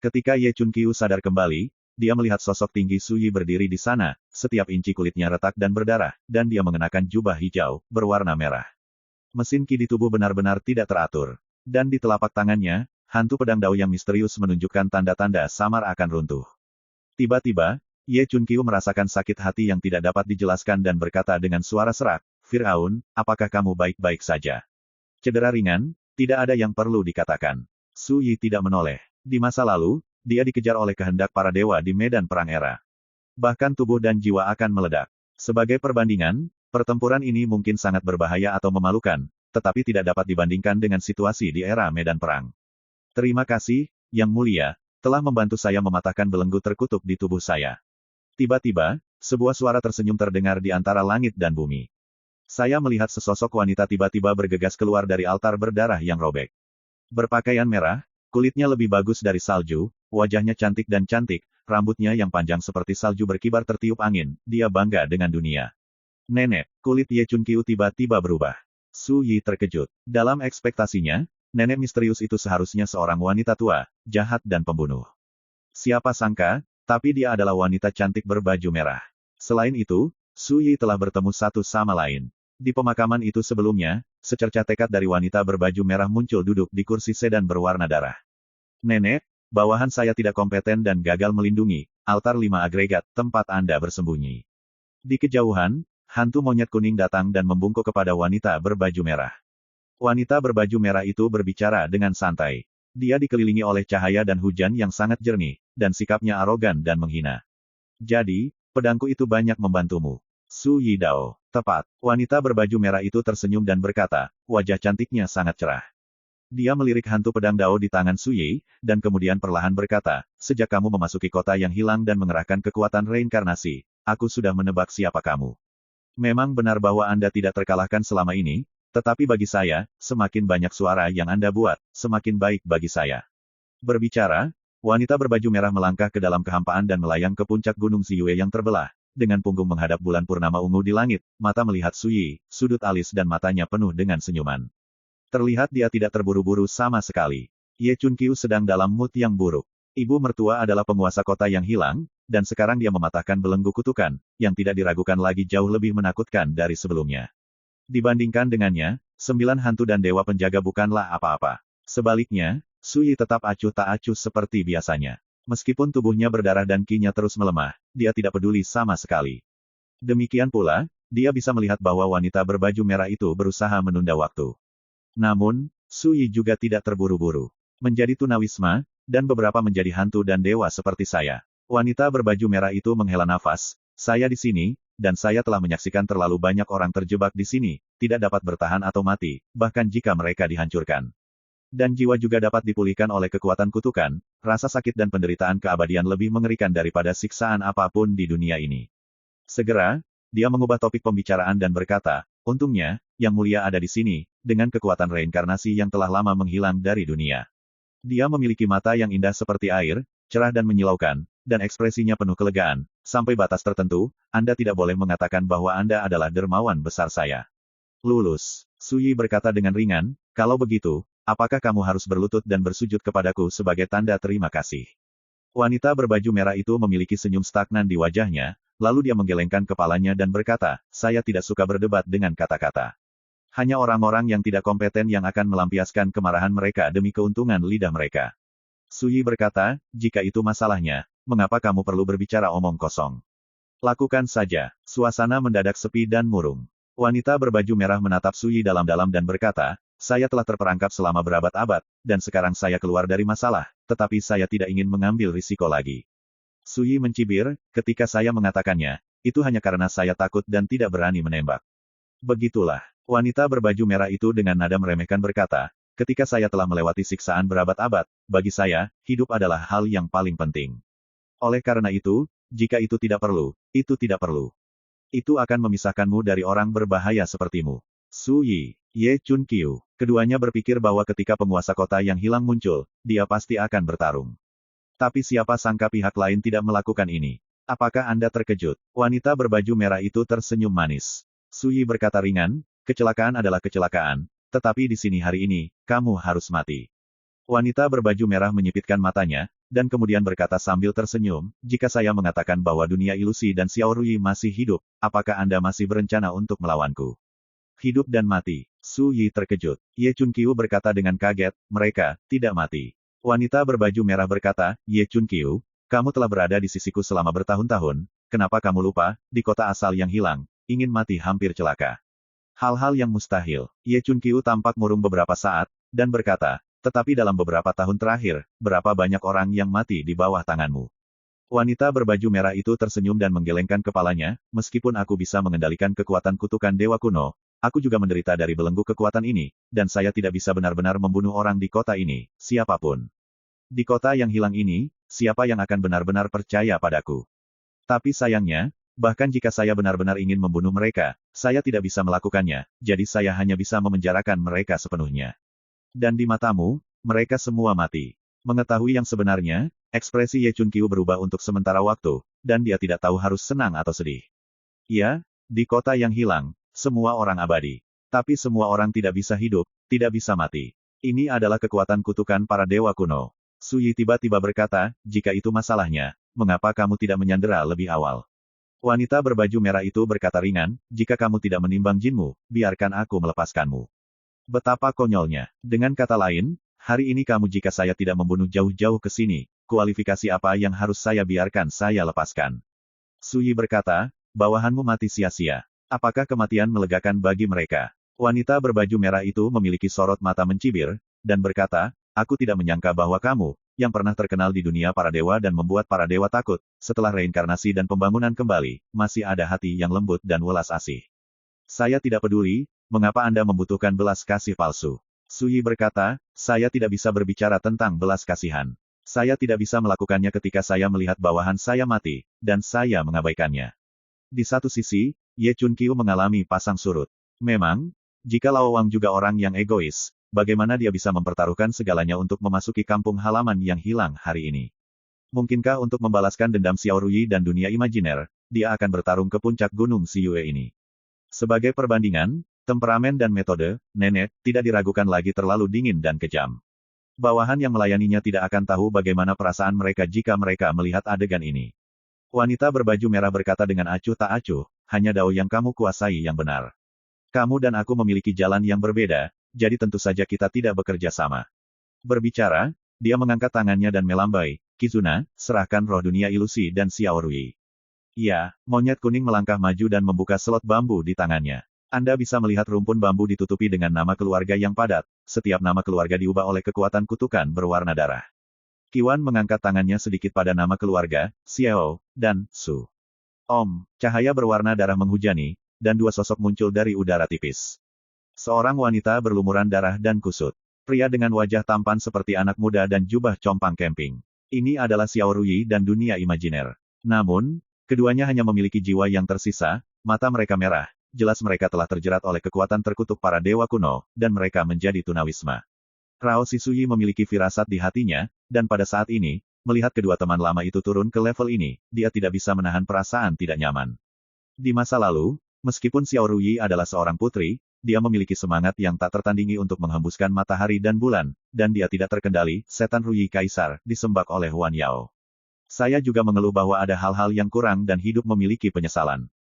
Ketika Ye Chunqiu sadar kembali, dia melihat sosok tinggi Su Yi berdiri di sana, setiap inci kulitnya retak dan berdarah, dan dia mengenakan jubah hijau, berwarna merah. Mesin ki di tubuh benar-benar tidak teratur. Dan di telapak tangannya, hantu pedang Dao yang misterius menunjukkan tanda-tanda samar akan runtuh. Tiba-tiba, Ye Chunqiu merasakan sakit hati yang tidak dapat dijelaskan dan berkata dengan suara serak, "Firaun, apakah kamu baik-baik saja?" Cedera ringan, tidak ada yang perlu dikatakan. Su Yi tidak menoleh. Di masa lalu, dia dikejar oleh kehendak para dewa di medan perang era. Bahkan tubuh dan jiwa akan meledak. Sebagai perbandingan, pertempuran ini mungkin sangat berbahaya atau memalukan, tetapi tidak dapat dibandingkan dengan situasi di era medan perang. Terima kasih, Yang Mulia, telah membantu saya mematahkan belenggu terkutuk di tubuh saya. Tiba-tiba, sebuah suara tersenyum terdengar di antara langit dan bumi. Saya melihat sesosok wanita tiba-tiba bergegas keluar dari altar berdarah yang robek. Berpakaian merah, kulitnya lebih bagus dari salju, wajahnya cantik dan cantik, rambutnya yang panjang seperti salju berkibar tertiup angin, dia bangga dengan dunia. Nenek, kulit Ye Chunqiu tiba-tiba berubah. Su Yi terkejut. Dalam ekspektasinya, nenek misterius itu seharusnya seorang wanita tua, jahat dan pembunuh. Siapa sangka, tapi dia adalah wanita cantik berbaju merah. Selain itu, Su Yi telah bertemu satu sama lain. Di pemakaman itu sebelumnya, secercah tekad dari wanita berbaju merah muncul duduk di kursi sedan berwarna darah. Nenek, bawahan saya tidak kompeten dan gagal melindungi, altar 5 agregat, tempat Anda bersembunyi. Di kejauhan, hantu monyet kuning datang dan membungkuk kepada wanita berbaju merah. Wanita berbaju merah itu berbicara dengan santai. Dia dikelilingi oleh cahaya dan hujan yang sangat jernih, dan sikapnya arogan dan menghina. Jadi, pedangku itu banyak membantumu. Su Yi Dao. Tepat. Wanita berbaju merah itu tersenyum dan berkata, wajah cantiknya sangat cerah. Dia melirik hantu pedang Dao di tangan Su Yi, dan kemudian perlahan berkata, sejak kamu memasuki kota yang hilang dan mengerahkan kekuatan reinkarnasi, aku sudah menebak siapa kamu. Memang benar bahwa Anda tidak terkalahkan selama ini, tetapi bagi saya, semakin banyak suara yang Anda buat, semakin baik bagi saya. Berbicara, wanita berbaju merah melangkah ke dalam kehampaan dan melayang ke puncak gunung Ziyue yang terbelah. Dengan punggung menghadap bulan purnama ungu di langit, mata melihat Su Yi, sudut alis dan matanya penuh dengan senyuman. Terlihat dia tidak terburu-buru sama sekali. Ye Chunqiu sedang dalam mood yang buruk. Ibu mertua adalah penguasa kota yang hilang, dan sekarang dia mematahkan belenggu kutukan, yang tidak diragukan lagi jauh lebih menakutkan dari sebelumnya. Dibandingkan dengannya, 9 hantu dan dewa penjaga bukanlah apa-apa. Sebaliknya, Su Yi tetap acuh tak acuh seperti biasanya. Meskipun tubuhnya berdarah dan ki-nya terus melemah, dia tidak peduli sama sekali. Demikian pula, dia bisa melihat bahwa wanita berbaju merah itu berusaha menunda waktu. Namun, Su Yi juga tidak terburu-buru. Menjadi tunawisma, dan beberapa menjadi hantu dan dewa seperti saya. Wanita berbaju merah itu menghela nafas, saya di sini, dan saya telah menyaksikan terlalu banyak orang terjebak di sini, tidak dapat bertahan atau mati, bahkan jika mereka dihancurkan. Dan jiwa juga dapat dipulihkan oleh kekuatan kutukan, rasa sakit dan penderitaan keabadian lebih mengerikan daripada siksaan apapun di dunia ini. Segera, dia mengubah topik pembicaraan dan berkata, untungnya, Yang Mulia ada di sini, dengan kekuatan reinkarnasi yang telah lama menghilang dari dunia. Dia memiliki mata yang indah seperti air, cerah dan menyilaukan, dan ekspresinya penuh kelegaan. Sampai batas tertentu, Anda tidak boleh mengatakan bahwa Anda adalah dermawan besar saya. Lulus. Su Yi berkata dengan ringan, kalau begitu, apakah kamu harus berlutut dan bersujud kepadaku sebagai tanda terima kasih? Wanita berbaju merah itu memiliki senyum stagnan di wajahnya, lalu dia menggelengkan kepalanya dan berkata, saya tidak suka berdebat dengan kata-kata. Hanya orang-orang yang tidak kompeten yang akan melampiaskan kemarahan mereka demi keuntungan lidah mereka. Su Yi berkata, jika itu masalahnya, mengapa kamu perlu berbicara omong kosong? Lakukan saja. Suasana mendadak sepi dan murung. Wanita berbaju merah menatap Su Yi dalam-dalam dan berkata, saya telah terperangkap selama berabad-abad, dan sekarang saya keluar dari masalah, tetapi saya tidak ingin mengambil risiko lagi. Su Yi mencibir, ketika saya mengatakannya, itu hanya karena saya takut dan tidak berani menembak. Begitulah. Wanita berbaju merah itu dengan nada meremehkan berkata, ketika saya telah melewati siksaan berabad-abad, bagi saya, hidup adalah hal yang paling penting. Oleh karena itu, jika itu tidak perlu, itu tidak perlu. Itu akan memisahkanmu dari orang berbahaya sepertimu. Su Yi, Ye Chunqiu. Keduanya berpikir bahwa ketika penguasa kota yang hilang muncul, dia pasti akan bertarung. Tapi siapa sangka pihak lain tidak melakukan ini. Apakah Anda terkejut? Wanita berbaju merah itu tersenyum manis. Su Yi berkata ringan, kecelakaan adalah kecelakaan, tetapi di sini hari ini, kamu harus mati. Wanita berbaju merah menyipitkan matanya, dan kemudian berkata sambil tersenyum, jika saya mengatakan bahwa dunia ilusi dan Xiao Rui masih hidup, apakah Anda masih berencana untuk melawanku? Hidup dan mati. Su Yi terkejut. Ye Chunqiu berkata dengan kaget, mereka tidak mati. Wanita berbaju merah berkata, Ye Chunqiu, kamu telah berada di sisiku selama bertahun-tahun, kenapa kamu lupa, di kota asal yang hilang, ingin mati hampir celaka. Hal-hal yang mustahil. Ye Chunqiu tampak murung beberapa saat, dan berkata, tetapi dalam beberapa tahun terakhir, berapa banyak orang yang mati di bawah tanganmu. Wanita berbaju merah itu tersenyum dan menggelengkan kepalanya, meskipun aku bisa mengendalikan kekuatan kutukan dewa kuno, aku juga menderita dari belenggu kekuatan ini, dan saya tidak bisa benar-benar membunuh orang di kota ini, siapapun. Di kota yang hilang ini, siapa yang akan benar-benar percaya padaku? Tapi sayangnya, bahkan jika saya benar-benar ingin membunuh mereka, saya tidak bisa melakukannya, jadi saya hanya bisa memenjarakan mereka sepenuhnya. Dan di matamu, mereka semua mati. Mengetahui yang sebenarnya, ekspresi Ye Chunqiu berubah untuk sementara waktu, dan dia tidak tahu harus senang atau sedih. Ya, di kota yang hilang, semua orang abadi. Tapi semua orang tidak bisa hidup, tidak bisa mati. Ini adalah kekuatan kutukan para dewa kuno. Su Yi tiba-tiba berkata, jika itu masalahnya, mengapa kamu tidak menyandera lebih awal? Wanita berbaju merah itu berkata ringan, jika kamu tidak menimbang jinmu, biarkan aku melepaskanmu. Betapa konyolnya. Dengan kata lain, hari ini kamu jika saya tidak membunuh jauh-jauh ke sini, kualifikasi apa yang harus saya biarkan saya lepaskan? Su Yi berkata, bawahanmu mati sia-sia. Apakah kematian melegakan bagi mereka? Wanita berbaju merah itu memiliki sorot mata mencibir, dan berkata, aku tidak menyangka bahwa kamu, yang pernah terkenal di dunia para dewa dan membuat para dewa takut, setelah reinkarnasi dan pembangunan kembali, masih ada hati yang lembut dan welas asih. Saya tidak peduli, mengapa Anda membutuhkan belas kasih palsu. Su Yi berkata, saya tidak bisa berbicara tentang belas kasihan. Saya tidak bisa melakukannya ketika saya melihat bawahan saya mati, dan saya mengabaikannya. Di satu sisi, Ye Chun Qiu mengalami pasang surut. Memang, jika Lao Wang juga orang yang egois, bagaimana dia bisa mempertaruhkan segalanya untuk memasuki kampung halaman yang hilang hari ini? Mungkinkah untuk membalaskan dendam Xiao Ruyi dan dunia imajiner, dia akan bertarung ke puncak gunung Siyue ini? Sebagai perbandingan, temperamen dan metode, nenek, tidak diragukan lagi terlalu dingin dan kejam. Bawahan yang melayaninya tidak akan tahu bagaimana perasaan mereka jika mereka melihat adegan ini. Wanita berbaju merah berkata dengan acuh tak acuh, hanya Dao yang kamu kuasai yang benar. Kamu dan aku memiliki jalan yang berbeda, jadi tentu saja kita tidak bekerja sama. Berbicara, dia mengangkat tangannya dan melambai, Kizuna, serahkan roh dunia ilusi dan Xiao Ruyi. Ya, monyet kuning melangkah maju dan membuka slot bambu di tangannya. Anda bisa melihat rumpun bambu ditutupi dengan nama keluarga yang padat, setiap nama keluarga diubah oleh kekuatan kutukan berwarna darah. Qiwan mengangkat tangannya sedikit pada nama keluarga, Xiao, dan Su. Om, cahaya berwarna darah menghujani, dan dua sosok muncul dari udara tipis. Seorang wanita berlumuran darah dan kusut. Pria dengan wajah tampan seperti anak muda dan jubah compang camping. Ini adalah Xiao Ruyi dan dunia imajiner. Namun, keduanya hanya memiliki jiwa yang tersisa, mata mereka merah, jelas mereka telah terjerat oleh kekuatan terkutuk para dewa kuno, dan mereka menjadi tunawisma. Rao Sisuyi memiliki firasat di hatinya, dan pada saat ini, melihat kedua teman lama itu turun ke level ini, dia tidak bisa menahan perasaan tidak nyaman. Di masa lalu, meskipun Xiao Ruyi adalah seorang putri, dia memiliki semangat yang tak tertandingi untuk menghembuskan matahari dan bulan, dan dia tidak terkendali, setan Ruyi Kaisar, disembah oleh Huan Yao. Saya juga mengeluh bahwa ada hal-hal yang kurang dan hidup memiliki penyesalan.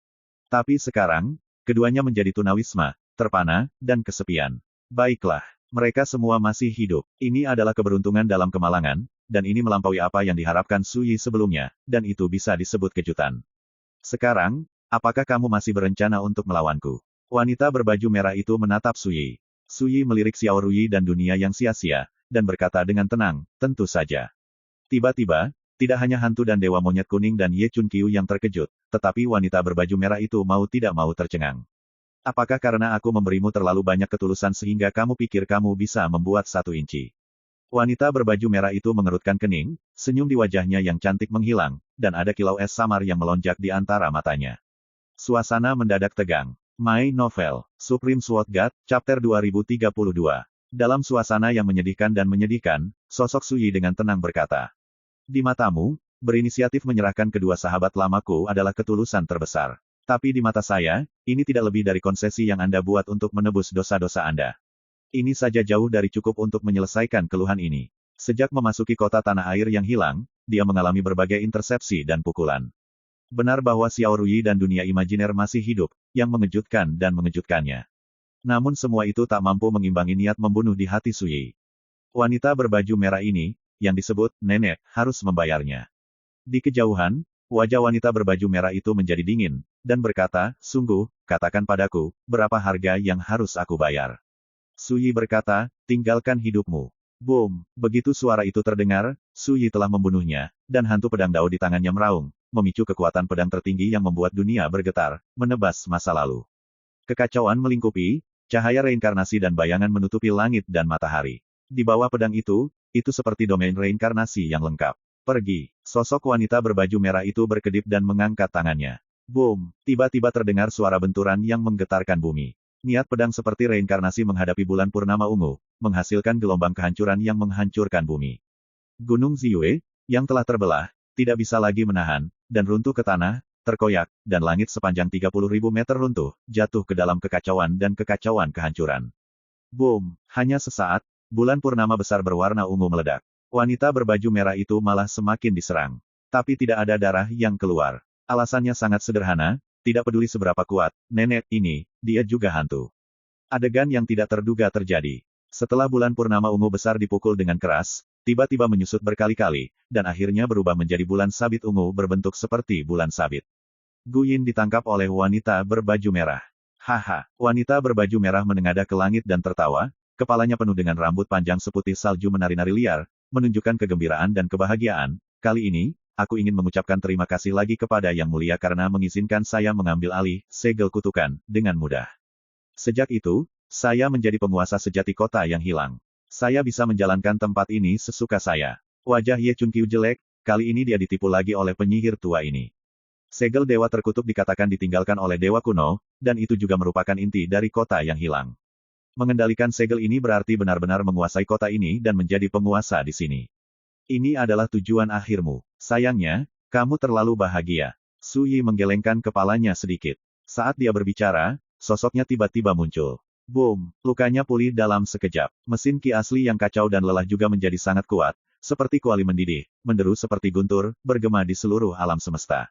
Tapi sekarang, keduanya menjadi tunawisma, terpana, dan kesepian. Baiklah. Mereka semua masih hidup. Ini adalah keberuntungan dalam kemalangan, dan ini melampaui apa yang diharapkan Suyi sebelumnya, dan itu bisa disebut kejutan. Sekarang, apakah kamu masih berencana untuk melawanku? Wanita berbaju merah itu menatap Suyi. Suyi melirik Xiao Ruyi dan dunia yang sia-sia, dan berkata dengan tenang, tentu saja. Tiba-tiba, tidak hanya hantu dan dewa monyet kuning dan Ye Chun Qiu yang terkejut, tetapi wanita berbaju merah itu mau tidak mau tercengang. Apakah karena aku memberimu terlalu banyak ketulusan sehingga kamu pikir kamu bisa membuat 1 inci? Wanita berbaju merah itu mengerutkan kening, senyum di wajahnya yang cantik menghilang, dan ada kilau es samar yang melonjak di antara matanya. Suasana mendadak tegang. My Novel, Supreme Sword God, Chapter 2032. Dalam suasana yang menyedihkan dan menyedihkan, sosok Suyi dengan tenang berkata. Di matamu, berinisiatif menyerahkan kedua sahabat lamaku adalah ketulusan terbesar. Tapi di mata saya, ini tidak lebih dari konsesi yang Anda buat untuk menebus dosa-dosa Anda. Ini saja jauh dari cukup untuk menyelesaikan keluhan ini. Sejak memasuki kota tanah air yang hilang, dia mengalami berbagai intersepsi dan pukulan. Benar bahwa Xiao Ruyi dan dunia imajiner masih hidup, yang mengejutkan dan mengejutkannya. Namun semua itu tak mampu mengimbangi niat membunuh di hati Suyi. Wanita berbaju merah ini, yang disebut nenek, harus membayarnya. Di kejauhan, wajah wanita berbaju merah itu menjadi dingin, dan berkata, sungguh, katakan padaku, berapa harga yang harus aku bayar? Suyi berkata, tinggalkan hidupmu. Boom! Begitu suara itu terdengar, Suyi telah membunuhnya, dan hantu pedang Dao di tangannya meraung, memicu kekuatan pedang tertinggi yang membuat dunia bergetar, menebas masa lalu. Kekacauan melingkupi, cahaya reinkarnasi dan bayangan menutupi langit dan matahari. Di bawah pedang itu seperti domain reinkarnasi yang lengkap. Pergi. Sosok wanita berbaju merah itu berkedip dan mengangkat tangannya. Boom! Tiba-tiba terdengar suara benturan yang menggetarkan bumi. Niat pedang seperti reinkarnasi menghadapi bulan purnama ungu, menghasilkan gelombang kehancuran yang menghancurkan bumi. Gunung Ziyue, yang telah terbelah, tidak bisa lagi menahan, dan runtuh ke tanah, terkoyak, dan langit sepanjang 30.000 meter runtuh, jatuh ke dalam kekacauan dan kekacauan kehancuran. Boom! Hanya sesaat, bulan purnama besar berwarna ungu meledak. Wanita berbaju merah itu malah semakin diserang. Tapi tidak ada darah yang keluar. Alasannya sangat sederhana, tidak peduli seberapa kuat, nenek ini, dia juga hantu. Adegan yang tidak terduga terjadi. Setelah bulan purnama ungu besar dipukul dengan keras, tiba-tiba menyusut berkali-kali, dan akhirnya berubah menjadi bulan sabit ungu berbentuk seperti bulan sabit. Gu Yin ditangkap oleh wanita berbaju merah. Haha, wanita berbaju merah menengadah ke langit dan tertawa, kepalanya penuh dengan rambut panjang seputih salju menari-nari liar, menunjukkan kegembiraan dan kebahagiaan. Kali ini, aku ingin mengucapkan terima kasih lagi kepada Yang Mulia karena mengizinkan saya mengambil alih segel kutukan dengan mudah. Sejak itu, saya menjadi penguasa sejati kota yang hilang. Saya bisa menjalankan tempat ini sesuka saya. Wajah Ye Chun Qiu jelek, kali ini dia ditipu lagi oleh penyihir tua ini. Segel Dewa Terkutuk dikatakan ditinggalkan oleh Dewa Kuno, dan itu juga merupakan inti dari kota yang hilang. Mengendalikan segel ini berarti benar-benar menguasai kota ini dan menjadi penguasa di sini. Ini adalah tujuan akhirmu. Sayangnya, kamu terlalu bahagia. Su Yi menggelengkan kepalanya sedikit. Saat dia berbicara, sosoknya tiba-tiba muncul. Boom! Lukanya pulih dalam sekejap. Mesin ki asli yang kacau dan lelah juga menjadi sangat kuat, seperti kuali mendidih, menderu seperti guntur, bergema di seluruh alam semesta.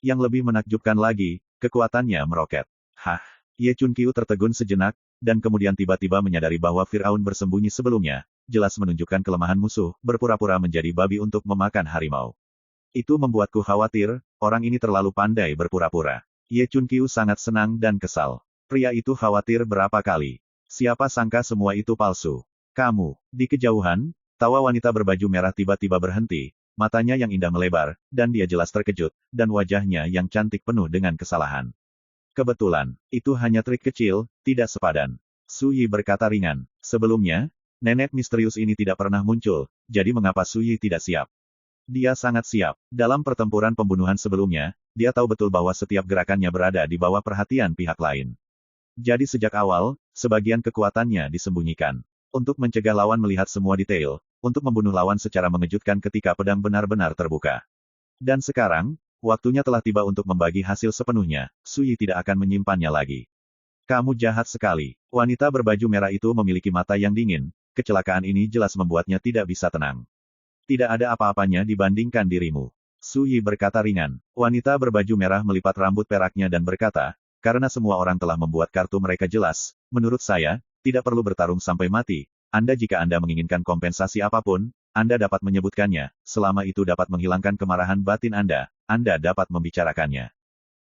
Yang lebih menakjubkan lagi, kekuatannya meroket. Hah! Ye Chunqiu tertegun sejenak, dan kemudian tiba-tiba menyadari bahwa Firaun bersembunyi sebelumnya, jelas menunjukkan kelemahan musuh, berpura-pura menjadi babi untuk memakan harimau. Itu membuatku khawatir, orang ini terlalu pandai berpura-pura. Ye Chunqiu sangat senang dan kesal. Pria itu khawatir berapa kali. Siapa sangka semua itu palsu. Kamu, di kejauhan, tawa wanita berbaju merah tiba-tiba berhenti, matanya yang indah melebar, dan dia jelas terkejut, dan wajahnya yang cantik penuh dengan kesalahan. Kebetulan, itu hanya trik kecil, tidak sepadan. Su Yi berkata ringan. Sebelumnya, nenek misterius ini tidak pernah muncul, jadi mengapa Su Yi tidak siap? Dia sangat siap. Dalam pertempuran pembunuhan sebelumnya, dia tahu betul bahwa setiap gerakannya berada di bawah perhatian pihak lain. Jadi sejak awal, sebagian kekuatannya disembunyikan. Untuk mencegah lawan melihat semua detail, untuk membunuh lawan secara mengejutkan ketika pedang benar-benar terbuka. Dan sekarang, waktunya telah tiba untuk membagi hasil sepenuhnya, Su Yi tidak akan menyimpannya lagi. Kamu jahat sekali. Wanita berbaju merah itu memiliki mata yang dingin, kecelakaan ini jelas membuatnya tidak bisa tenang. Tidak ada apa-apanya dibandingkan dirimu. Su Yi berkata ringan. Wanita berbaju merah melipat rambut peraknya dan berkata, karena semua orang telah membuat kartu mereka jelas, menurut saya, tidak perlu bertarung sampai mati. Jika Anda menginginkan kompensasi apapun, Anda dapat menyebutkannya, selama itu dapat menghilangkan kemarahan batin Anda dapat membicarakannya.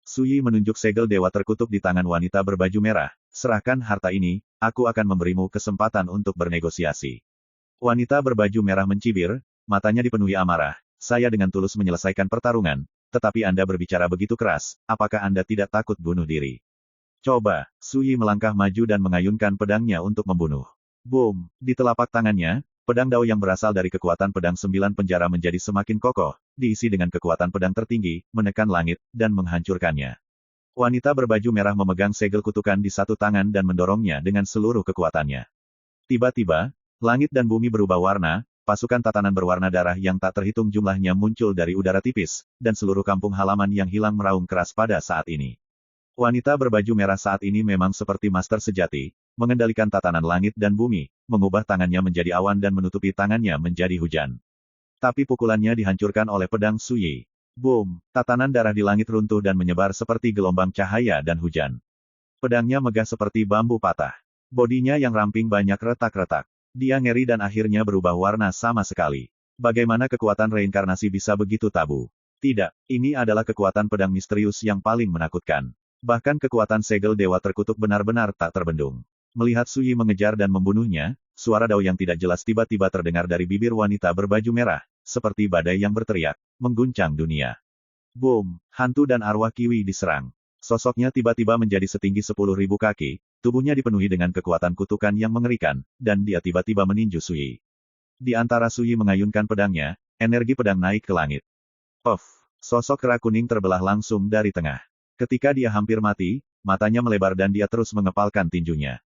Su Yi menunjuk segel Dewa Terkutuk di tangan wanita berbaju merah. Serahkan harta ini, aku akan memberimu kesempatan untuk bernegosiasi. Wanita berbaju merah mencibir, matanya dipenuhi amarah. Saya dengan tulus menyelesaikan pertarungan, tetapi Anda berbicara begitu keras, apakah Anda tidak takut bunuh diri? Coba, Su Yi melangkah maju dan mengayunkan pedangnya untuk membunuh. Boom! Di telapak tangannya, pedang Dao yang berasal dari kekuatan pedang 9 penjara menjadi semakin kokoh, diisi dengan kekuatan pedang tertinggi, menekan langit, dan menghancurkannya. Wanita berbaju merah memegang segel kutukan di satu tangan dan mendorongnya dengan seluruh kekuatannya. Tiba-tiba, langit dan bumi berubah warna, pasukan tatanan berwarna darah yang tak terhitung jumlahnya muncul dari udara tipis, dan seluruh kampung halaman yang hilang meraung keras pada saat ini. Wanita berbaju merah saat ini memang seperti master sejati, mengendalikan tatanan langit dan bumi, mengubah tangannya menjadi awan dan menutupi tangannya menjadi hujan. Tapi pukulannya dihancurkan oleh pedang Su Yi. Boom! Tatanan darah di langit runtuh dan menyebar seperti gelombang cahaya dan hujan. Pedangnya megah seperti bambu patah. Bodinya yang ramping banyak retak-retak. Dia ngeri dan akhirnya berubah warna sama sekali. Bagaimana kekuatan reinkarnasi bisa begitu tabu? Tidak, ini adalah kekuatan pedang misterius yang paling menakutkan. Bahkan kekuatan segel Dewa Terkutuk benar-benar tak terbendung. Melihat Su Yi mengejar dan membunuhnya, suara Dao yang tidak jelas tiba-tiba terdengar dari bibir wanita berbaju merah, seperti badai yang berteriak, mengguncang dunia. Boom! Hantu dan arwah Kiwi diserang. Sosoknya tiba-tiba menjadi setinggi 10.000 kaki, tubuhnya dipenuhi dengan kekuatan kutukan yang mengerikan, dan dia tiba-tiba meninju Su Yi. Di antara Su Yi mengayunkan pedangnya, energi pedang naik ke langit. Puff! Sosok kera kuning terbelah langsung dari tengah. Ketika dia hampir mati, matanya melebar dan dia terus mengepalkan tinjunya.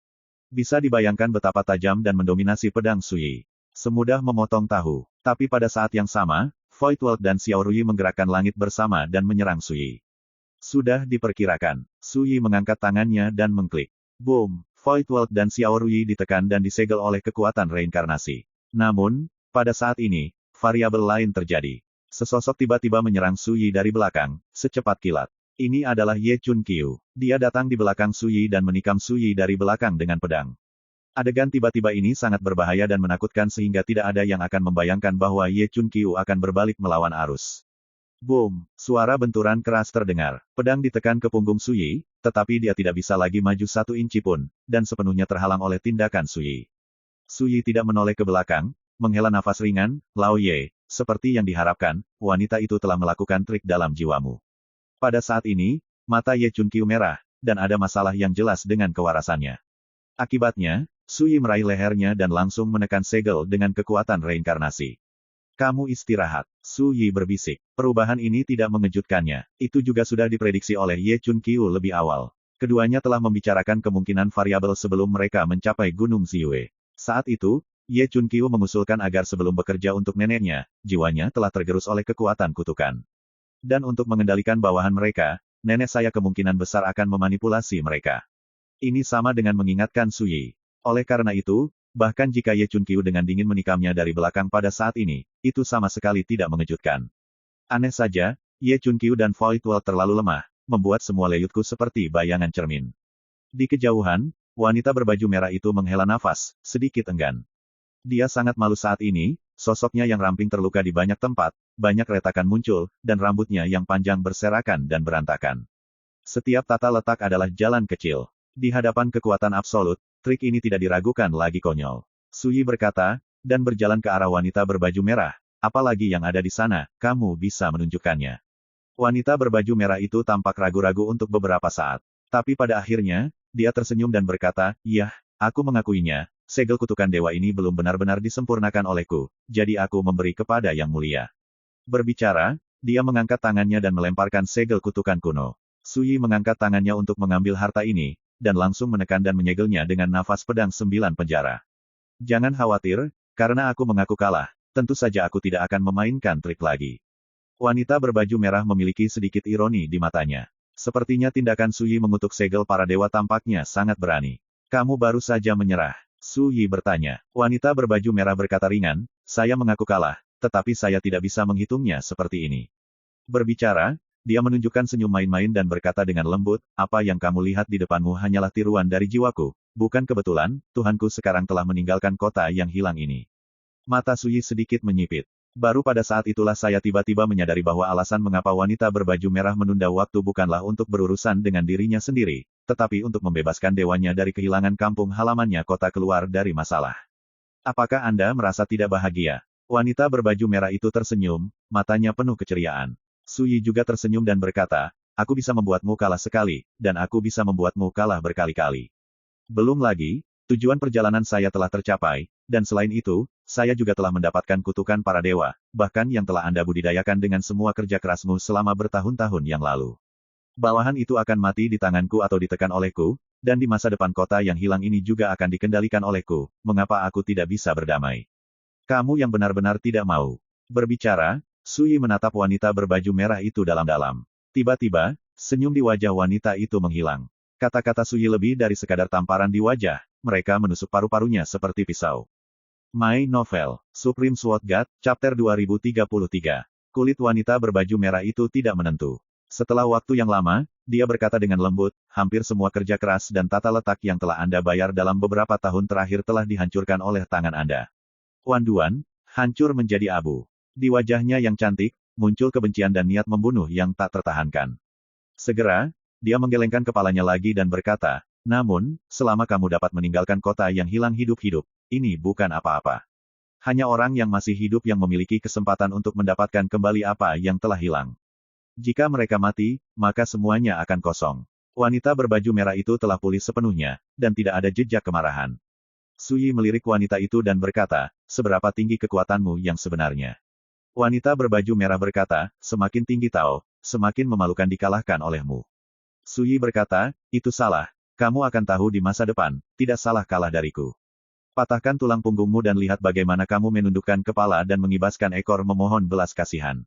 Bisa dibayangkan betapa tajam dan mendominasi pedang Su Yi. Semudah memotong tahu. Tapi pada saat yang sama, Void World dan Xiao Rui menggerakkan langit bersama dan menyerang Su Yi. Sudah diperkirakan. Su Yi mengangkat tangannya dan mengklik. Boom! Void World dan Xiao Rui ditekan dan disegel oleh kekuatan reinkarnasi. Namun, pada saat ini, variabel lain terjadi. Sesosok tiba-tiba menyerang Su Yi dari belakang, secepat kilat. Ini adalah Ye Chunqiu. Dia datang di belakang Su Yi dan menikam Su Yi dari belakang dengan pedang. Adegan tiba-tiba ini sangat berbahaya dan menakutkan sehingga tidak ada yang akan membayangkan bahwa Ye Chunqiu akan berbalik melawan arus. Boom! Suara benturan keras terdengar. Pedang ditekan ke punggung Su Yi, tetapi dia tidak bisa lagi maju 1 inci pun, dan sepenuhnya terhalang oleh tindakan Su Yi. Su Yi tidak menoleh ke belakang, menghela nafas ringan, Lao Ye, seperti yang diharapkan, wanita itu telah melakukan trik dalam jiwamu. Pada saat ini, mata Ye Chunqiu merah, dan ada masalah yang jelas dengan kewarasannya. Akibatnya, Su Yi meraih lehernya dan langsung menekan segel dengan kekuatan reinkarnasi. Kamu istirahat. Su Yi berbisik. Perubahan ini tidak mengejutkannya. Itu juga sudah diprediksi oleh Ye Chun Qiu lebih awal. Keduanya telah membicarakan kemungkinan variabel sebelum mereka mencapai Gunung Ziyue. Saat itu, Ye Chun Qiu mengusulkan agar sebelum bekerja untuk neneknya, jiwanya telah tergerus oleh kekuatan kutukan. Dan untuk mengendalikan bawahan mereka, nenek saya kemungkinan besar akan memanipulasi mereka. Ini sama dengan mengingatkan Su Yi. Oleh karena itu, bahkan jika Ye Chun Qiu dengan dingin menikamnya dari belakang pada saat ini, itu sama sekali tidak mengejutkan. Aneh saja, Ye Chun Qiu dan Void World terlalu lemah, membuat semua leyutku seperti bayangan cermin. Di kejauhan, wanita berbaju merah itu menghela nafas, sedikit enggan. Dia sangat malu saat ini, sosoknya yang ramping terluka di banyak tempat, banyak retakan muncul, dan rambutnya yang panjang berserakan dan berantakan. Setiap tata letak adalah jalan kecil. Di hadapan kekuatan absolut, trik ini tidak diragukan lagi konyol. Su Yi berkata, dan berjalan ke arah wanita berbaju merah. Apalagi yang ada di sana, kamu bisa menunjukkannya. Wanita berbaju merah itu tampak ragu-ragu untuk beberapa saat. Tapi pada akhirnya, dia tersenyum dan berkata, "Yah, aku mengakuinya, segel kutukan dewa ini belum benar-benar disempurnakan olehku, jadi aku memberi kepada yang mulia." Berbicara, dia mengangkat tangannya dan melemparkan segel kutukan kuno. Su Yi mengangkat tangannya untuk mengambil harta ini, dan langsung menekan dan menyegelnya dengan nafas pedang 9 penjara. Jangan khawatir, karena aku mengaku kalah, tentu saja aku tidak akan memainkan trik lagi. Wanita berbaju merah memiliki sedikit ironi di matanya. Sepertinya tindakan Su Yi mengutuk segel para dewa tampaknya sangat berani. Kamu baru saja menyerah. Su Yi bertanya. Wanita berbaju merah berkata ringan, saya mengaku kalah, tetapi saya tidak bisa menghitungnya seperti ini. Berbicara, dia menunjukkan senyum main-main dan berkata dengan lembut, apa yang kamu lihat di depanmu hanyalah tiruan dari jiwaku. Bukan kebetulan, Tuhanku sekarang telah meninggalkan kota yang hilang ini. Mata Su Yi sedikit menyipit. Baru pada saat itulah saya tiba-tiba menyadari bahwa alasan mengapa wanita berbaju merah menunda waktu bukanlah untuk berurusan dengan dirinya sendiri, tetapi untuk membebaskan dewanya dari kehilangan kampung halamannya kota keluar dari masalah. Apakah Anda merasa tidak bahagia? Wanita berbaju merah itu tersenyum, matanya penuh keceriaan. Su Yi juga tersenyum dan berkata, aku bisa membuatmu kalah sekali, dan aku bisa membuatmu kalah berkali-kali. Belum lagi, tujuan perjalanan saya telah tercapai, dan selain itu, saya juga telah mendapatkan kutukan para dewa, bahkan yang telah Anda budidayakan dengan semua kerja kerasmu selama bertahun-tahun yang lalu. Bawahan itu akan mati di tanganku atau ditekan olehku, dan di masa depan kota yang hilang ini juga akan dikendalikan olehku, mengapa aku tidak bisa berdamai? Kamu yang benar-benar tidak mau. Berbicara, Su Yi menatap wanita berbaju merah itu dalam-dalam. Tiba-tiba, senyum di wajah wanita itu menghilang. Kata-kata Su Yi lebih dari sekadar tamparan di wajah, mereka menusuk paru-parunya seperti pisau. My Novel, Supreme Sword God, Chapter 2033. Kulit wanita berbaju merah itu tidak menentu. Setelah waktu yang lama, dia berkata dengan lembut, hampir semua kerja keras dan tata letak yang telah Anda bayar dalam beberapa tahun terakhir telah dihancurkan oleh tangan Anda. Wan Duan, hancur menjadi abu. Di wajahnya yang cantik, muncul kebencian dan niat membunuh yang tak tertahankan. Segera, dia menggelengkan kepalanya lagi dan berkata, namun, selama kamu dapat meninggalkan kota yang hilang hidup-hidup, ini bukan apa-apa. Hanya orang yang masih hidup yang memiliki kesempatan untuk mendapatkan kembali apa yang telah hilang. Jika mereka mati, maka semuanya akan kosong. Wanita berbaju merah itu telah pulih sepenuhnya, dan tidak ada jejak kemarahan. Su Yi melirik wanita itu dan berkata, seberapa tinggi kekuatanmu yang sebenarnya? Wanita berbaju merah berkata, semakin tinggi Tao, semakin memalukan dikalahkan olehmu. Su Yi berkata, itu salah, kamu akan tahu di masa depan, tidak salah kalah dariku. Patahkan tulang punggungmu dan lihat bagaimana kamu menundukkan kepala dan mengibaskan ekor memohon belas kasihan.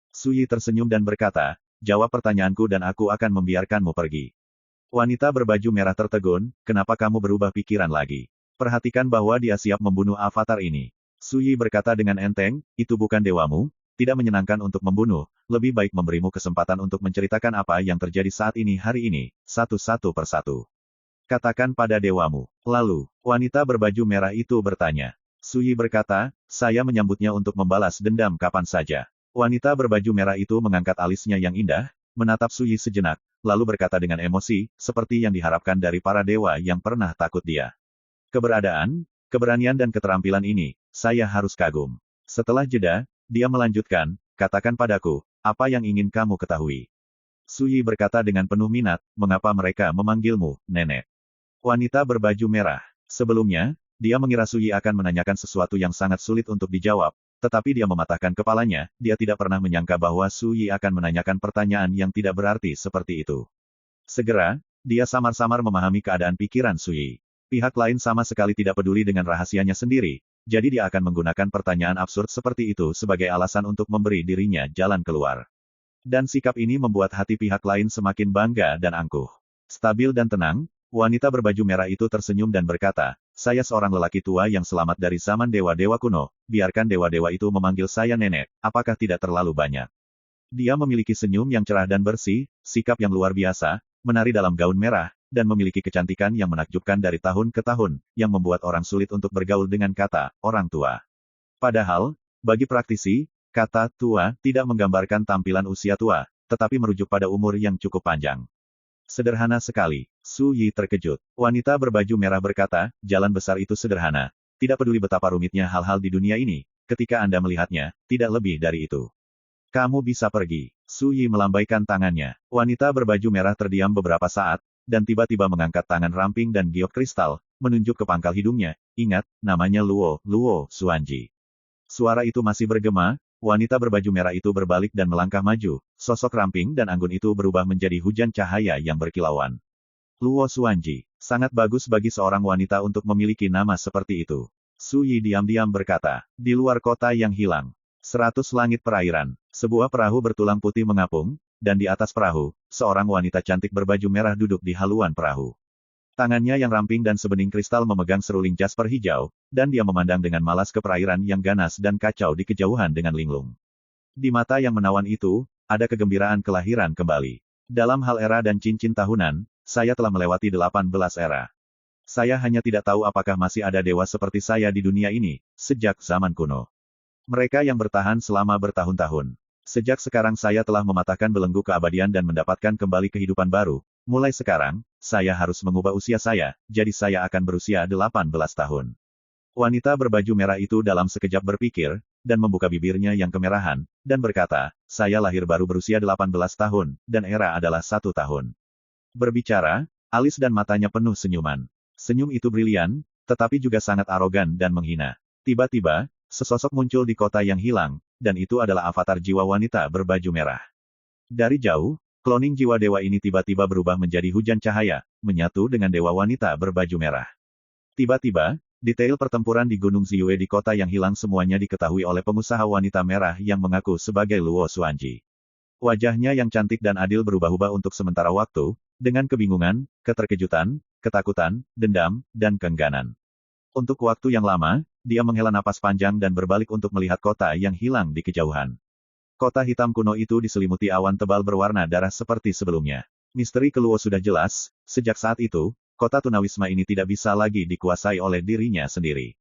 Su Yi tersenyum dan berkata, jawab pertanyaanku dan aku akan membiarkanmu pergi. Wanita berbaju merah tertegun, kenapa kamu berubah pikiran lagi? Perhatikan bahwa dia siap membunuh avatar ini. Su Yi berkata dengan enteng, itu bukan dewamu, tidak menyenangkan untuk membunuh, lebih baik memberimu kesempatan untuk menceritakan apa yang terjadi saat ini hari ini, satu-satu persatu. Katakan pada dewamu. Lalu, wanita berbaju merah itu bertanya. Su Yi berkata, saya menyambutnya untuk membalas dendam kapan saja. Wanita berbaju merah itu mengangkat alisnya yang indah, menatap Su Yi sejenak, lalu berkata dengan emosi, seperti yang diharapkan dari para dewa yang pernah takut dia. Keberadaan, keberanian dan keterampilan ini, saya harus kagum. Setelah jeda, dia melanjutkan, katakan padaku, apa yang ingin kamu ketahui? Su Yi berkata dengan penuh minat, mengapa mereka memanggilmu, nenek? Wanita berbaju merah. Sebelumnya, dia mengira Su Yi akan menanyakan sesuatu yang sangat sulit untuk dijawab, tetapi dia mematahkan kepalanya, dia tidak pernah menyangka bahwa Su Yi akan menanyakan pertanyaan yang tidak berarti seperti itu. Segera, dia samar-samar memahami keadaan pikiran Su Yi. Pihak lain sama sekali tidak peduli dengan rahasianya sendiri, jadi dia akan menggunakan pertanyaan absurd seperti itu sebagai alasan untuk memberi dirinya jalan keluar. Dan sikap ini membuat hati pihak lain semakin bangga dan angkuh. Stabil dan tenang, wanita berbaju merah itu tersenyum dan berkata, "Saya seorang lelaki tua yang selamat dari zaman dewa-dewa kuno, biarkan dewa-dewa itu memanggil saya nenek, apakah tidak terlalu banyak?" Dia memiliki senyum yang cerah dan bersih, sikap yang luar biasa, menari dalam gaun merah, dan memiliki kecantikan yang menakjubkan dari tahun ke tahun, yang membuat orang sulit untuk bergaul dengan kata orang tua. Padahal, bagi praktisi, kata tua tidak menggambarkan tampilan usia tua, tetapi merujuk pada umur yang cukup panjang. Sederhana sekali. Su Yi terkejut. Wanita berbaju merah berkata, "Jalan besar itu sederhana. Tidak peduli betapa rumitnya hal-hal di dunia ini, ketika Anda melihatnya, tidak lebih dari itu. Kamu bisa pergi." Su Yi melambaikan tangannya. Wanita berbaju merah terdiam beberapa saat, dan tiba-tiba mengangkat tangan ramping dan giok kristal, menunjuk ke pangkal hidungnya. "Ingat, namanya Luo Xuanji." Suara itu masih bergema, wanita berbaju merah itu berbalik dan melangkah maju, sosok ramping dan anggun itu berubah menjadi hujan cahaya yang berkilauan. Luo Xuanji, sangat bagus bagi seorang wanita untuk memiliki nama seperti itu. Su Yi diam-diam berkata, "Di luar kota yang hilang. 100 langit perairan." Sebuah perahu bertulang putih mengapung, dan di atas perahu, seorang wanita cantik berbaju merah duduk di haluan perahu. Tangannya yang ramping dan sebening kristal memegang seruling jasper hijau, dan dia memandang dengan malas ke perairan yang ganas dan kacau di kejauhan dengan linglung. Di mata yang menawan itu, ada kegembiraan kelahiran kembali. Dalam hal era dan cincin tahunan, saya telah melewati 18 era. Saya hanya tidak tahu apakah masih ada dewa seperti saya di dunia ini, sejak zaman kuno. Mereka yang bertahan selama bertahun-tahun. Sejak sekarang saya telah mematahkan belenggu keabadian dan mendapatkan kembali kehidupan baru. Mulai sekarang, saya harus mengubah usia saya, jadi saya akan berusia 18 tahun. Wanita berbaju merah itu dalam sekejap berpikir, dan membuka bibirnya yang kemerahan, dan berkata, "Saya lahir baru berusia 18 tahun, dan era adalah 1 tahun." Berbicara, alis dan matanya penuh senyuman. Senyum itu brilian, tetapi juga sangat arogan dan menghina. Tiba-tiba, sesosok muncul di kota yang hilang, dan itu adalah avatar jiwa wanita berbaju merah. Dari jauh, kloning jiwa dewa ini tiba-tiba berubah menjadi hujan cahaya, menyatu dengan dewa wanita berbaju merah. Tiba-tiba, detail pertempuran di Gunung Ziyue di kota yang hilang semuanya diketahui oleh pengusaha wanita merah yang mengaku sebagai Luo Xuanji. Wajahnya yang cantik dan adil berubah-ubah untuk sementara waktu, dengan kebingungan, keterkejutan, ketakutan, dendam, dan keengganan. Untuk waktu yang lama, dia menghela napas panjang dan berbalik untuk melihat kota yang hilang di kejauhan. Kota hitam kuno itu diselimuti awan tebal berwarna darah seperti sebelumnya. Misteri Keluo sudah jelas, sejak saat itu, kota tunawisma ini tidak bisa lagi dikuasai oleh dirinya sendiri.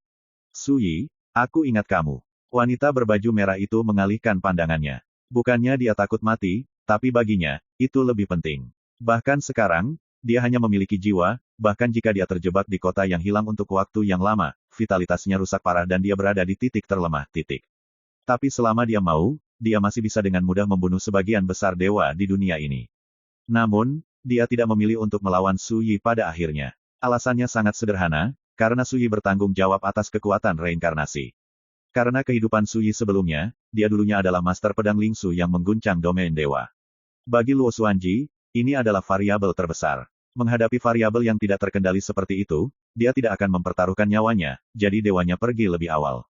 "Su Yi, aku ingat kamu." Wanita berbaju merah itu mengalihkan pandangannya. Bukannya dia takut mati, tapi baginya, itu lebih penting. Bahkan sekarang, dia hanya memiliki jiwa, bahkan jika dia terjebak di kota yang hilang untuk waktu yang lama, vitalitasnya rusak parah dan dia berada di titik terlemah. Tapi selama dia mau, dia masih bisa dengan mudah membunuh sebagian besar dewa di dunia ini. Namun, dia tidak memilih untuk melawan Su Yi pada akhirnya. Alasannya sangat sederhana, karena Su Yi bertanggung jawab atas kekuatan reinkarnasi. Karena kehidupan Su Yi sebelumnya, dia dulunya adalah master pedang Lingsu yang mengguncang domain dewa. Bagi Luo Xuanji, ini adalah variabel terbesar. Menghadapi variabel yang tidak terkendali seperti itu, dia tidak akan mempertaruhkan nyawanya, jadi dewanya pergi lebih awal.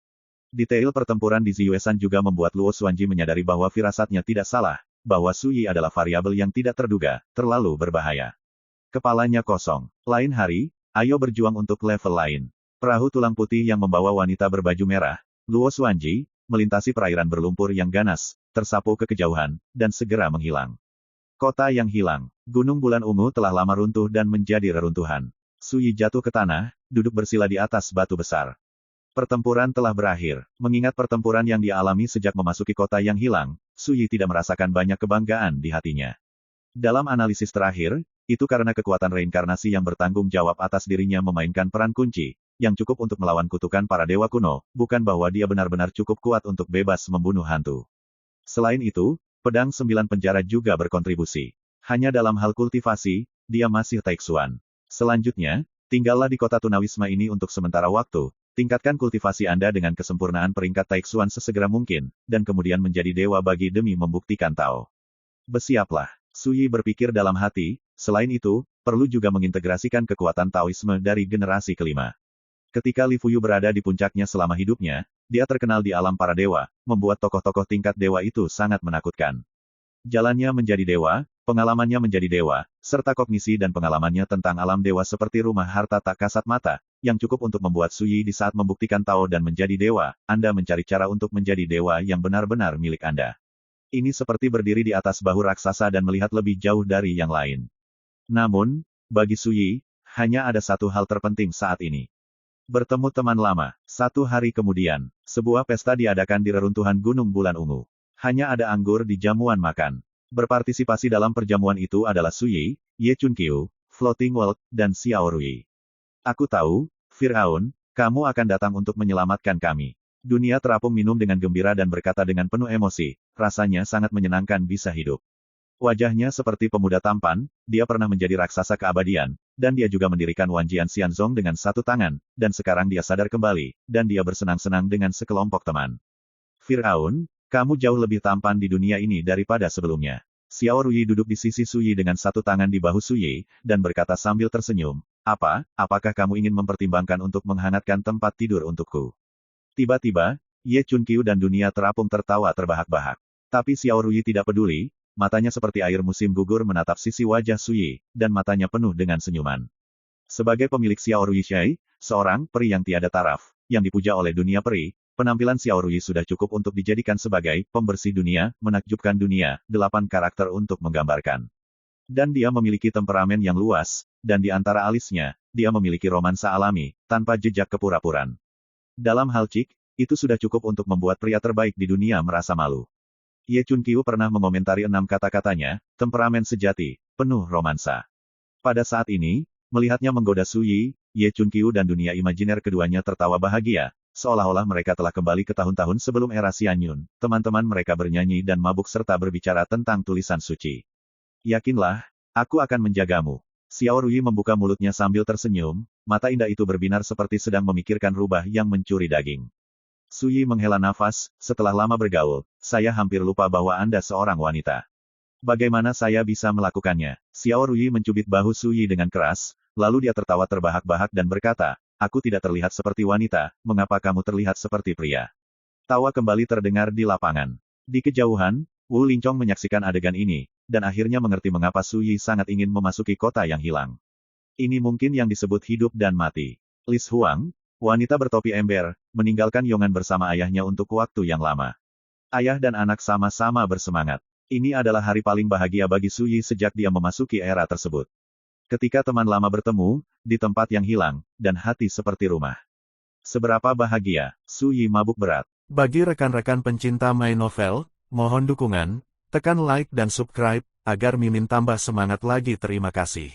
Detail pertempuran di Ziyuesan juga membuat Luo Xuanji menyadari bahwa firasatnya tidak salah, bahwa Su Yi adalah variabel yang tidak terduga, terlalu berbahaya. Kepalanya kosong. Lain hari, ayo berjuang untuk level lain. Perahu tulang putih yang membawa wanita berbaju merah, Luo Xuanji, melintasi perairan berlumpur yang ganas, tersapu ke kejauhan, dan segera menghilang. Kota yang hilang. Gunung Bulan Ungu telah lama runtuh dan menjadi reruntuhan. Su Yi jatuh ke tanah, duduk bersila di atas batu besar. Pertempuran telah berakhir. Mengingat pertempuran yang dia alami sejak memasuki kota yang hilang, Su Yi tidak merasakan banyak kebanggaan di hatinya. Dalam analisis terakhir, itu karena kekuatan reinkarnasi yang bertanggung jawab atas dirinya memainkan peran kunci, yang cukup untuk melawan kutukan para dewa kuno, bukan bahwa dia benar-benar cukup kuat untuk bebas membunuh hantu. Selain itu, pedang 9 penjara juga berkontribusi. Hanya dalam hal kultivasi, dia masih Taixuan. Selanjutnya, tinggallah di kota tunawisma ini untuk sementara waktu, Tingkatkan kultivasi Anda dengan kesempurnaan peringkat Taixuan sesegera mungkin, dan kemudian menjadi dewa bagi demi membuktikan Tao. Bersiaplah. Su Yi berpikir dalam hati, selain itu, perlu juga mengintegrasikan kekuatan Taoisme dari generasi kelima. Ketika Li Fuyu berada di puncaknya selama hidupnya, dia terkenal di alam para dewa, membuat tokoh-tokoh tingkat dewa itu sangat menakutkan. Jalannya menjadi dewa, pengalamannya menjadi dewa, serta kognisi dan pengalamannya tentang alam dewa seperti rumah harta tak kasat mata, yang cukup untuk membuat Su Yi di saat membuktikan Tao dan menjadi dewa, Anda mencari cara untuk menjadi dewa yang benar-benar milik Anda. Ini seperti berdiri di atas bahu raksasa dan melihat lebih jauh dari yang lain. Namun, bagi Su Yi, hanya ada satu hal terpenting saat ini. Bertemu teman lama. 1 hari kemudian, sebuah pesta diadakan di reruntuhan Gunung Bulan Ungu. Hanya ada anggur di jamuan makan. Berpartisipasi dalam perjamuan itu adalah Su Yi, Ye Chunqiu, Floating World, dan Xiao Rui. Aku tahu, Firaun, kamu akan datang untuk menyelamatkan kami. Dunia terapung minum dengan gembira dan berkata dengan penuh emosi, rasanya sangat menyenangkan bisa hidup. Wajahnya seperti pemuda tampan, dia pernah menjadi raksasa keabadian, dan dia juga mendirikan Wanjian Xianzong dengan satu tangan, dan sekarang dia sadar kembali, dan dia bersenang-senang dengan sekelompok teman. Firaun, kamu jauh lebih tampan di dunia ini daripada sebelumnya. Xiao Rui duduk di sisi Su Yi dengan satu tangan di bahu Su Yi, dan berkata sambil tersenyum, apakah kamu ingin mempertimbangkan untuk menghangatkan tempat tidur untukku? Tiba-tiba, Ye Chunqiu dan dunia terapung tertawa terbahak-bahak. Tapi Xiao Rui tidak peduli, matanya seperti air musim gugur menatap sisi wajah Su Yi, dan matanya penuh dengan senyuman. Sebagai pemilik Xiao Rui Shai, seorang peri yang tiada taraf, yang dipuja oleh dunia peri, penampilan Xiao Rui sudah cukup untuk dijadikan sebagai pembersih dunia, menakjubkan dunia, 8 karakter untuk menggambarkan. Dan dia memiliki temperamen yang luas, dan di antara alisnya, dia memiliki romansa alami, tanpa jejak kepura-puran. Dalam hal cik, itu sudah cukup untuk membuat pria terbaik di dunia merasa malu. Ye Chunqiu pernah mengomentari 6 kata-katanya, temperamen sejati, penuh romansa. Pada saat ini, melihatnya menggoda Su Yi, Ye Chunqiu dan dunia imajiner keduanya tertawa bahagia, seolah-olah mereka telah kembali ke tahun-tahun sebelum era Xianyun. Teman-teman mereka bernyanyi dan mabuk serta berbicara tentang tulisan suci. Yakinlah, aku akan menjagamu. Xiao Rui membuka mulutnya sambil tersenyum, mata indah itu berbinar seperti sedang memikirkan rubah yang mencuri daging. Su Yi menghela nafas, setelah lama bergaul, saya hampir lupa bahwa Anda seorang wanita. Bagaimana saya bisa melakukannya? Xiao Rui mencubit bahu Su Yi dengan keras, lalu dia tertawa terbahak-bahak dan berkata, aku tidak terlihat seperti wanita, mengapa kamu terlihat seperti pria? Tawa kembali terdengar di lapangan. Di kejauhan, Wu Lincong menyaksikan adegan ini, dan akhirnya mengerti mengapa Su Yi sangat ingin memasuki kota yang hilang. Ini mungkin yang disebut hidup dan mati. Lis Huang, wanita bertopi ember, meninggalkan Yongan bersama ayahnya untuk waktu yang lama. Ayah dan anak sama-sama bersemangat. Ini adalah hari paling bahagia bagi Su Yi sejak dia memasuki era tersebut. Ketika teman lama bertemu, di tempat yang hilang, dan hati seperti rumah. Seberapa bahagia, Su Yi mabuk berat. Bagi rekan-rekan pencinta My Novel, mohon dukungan, tekan like dan subscribe, agar Mimin tambah semangat lagi. Terima kasih.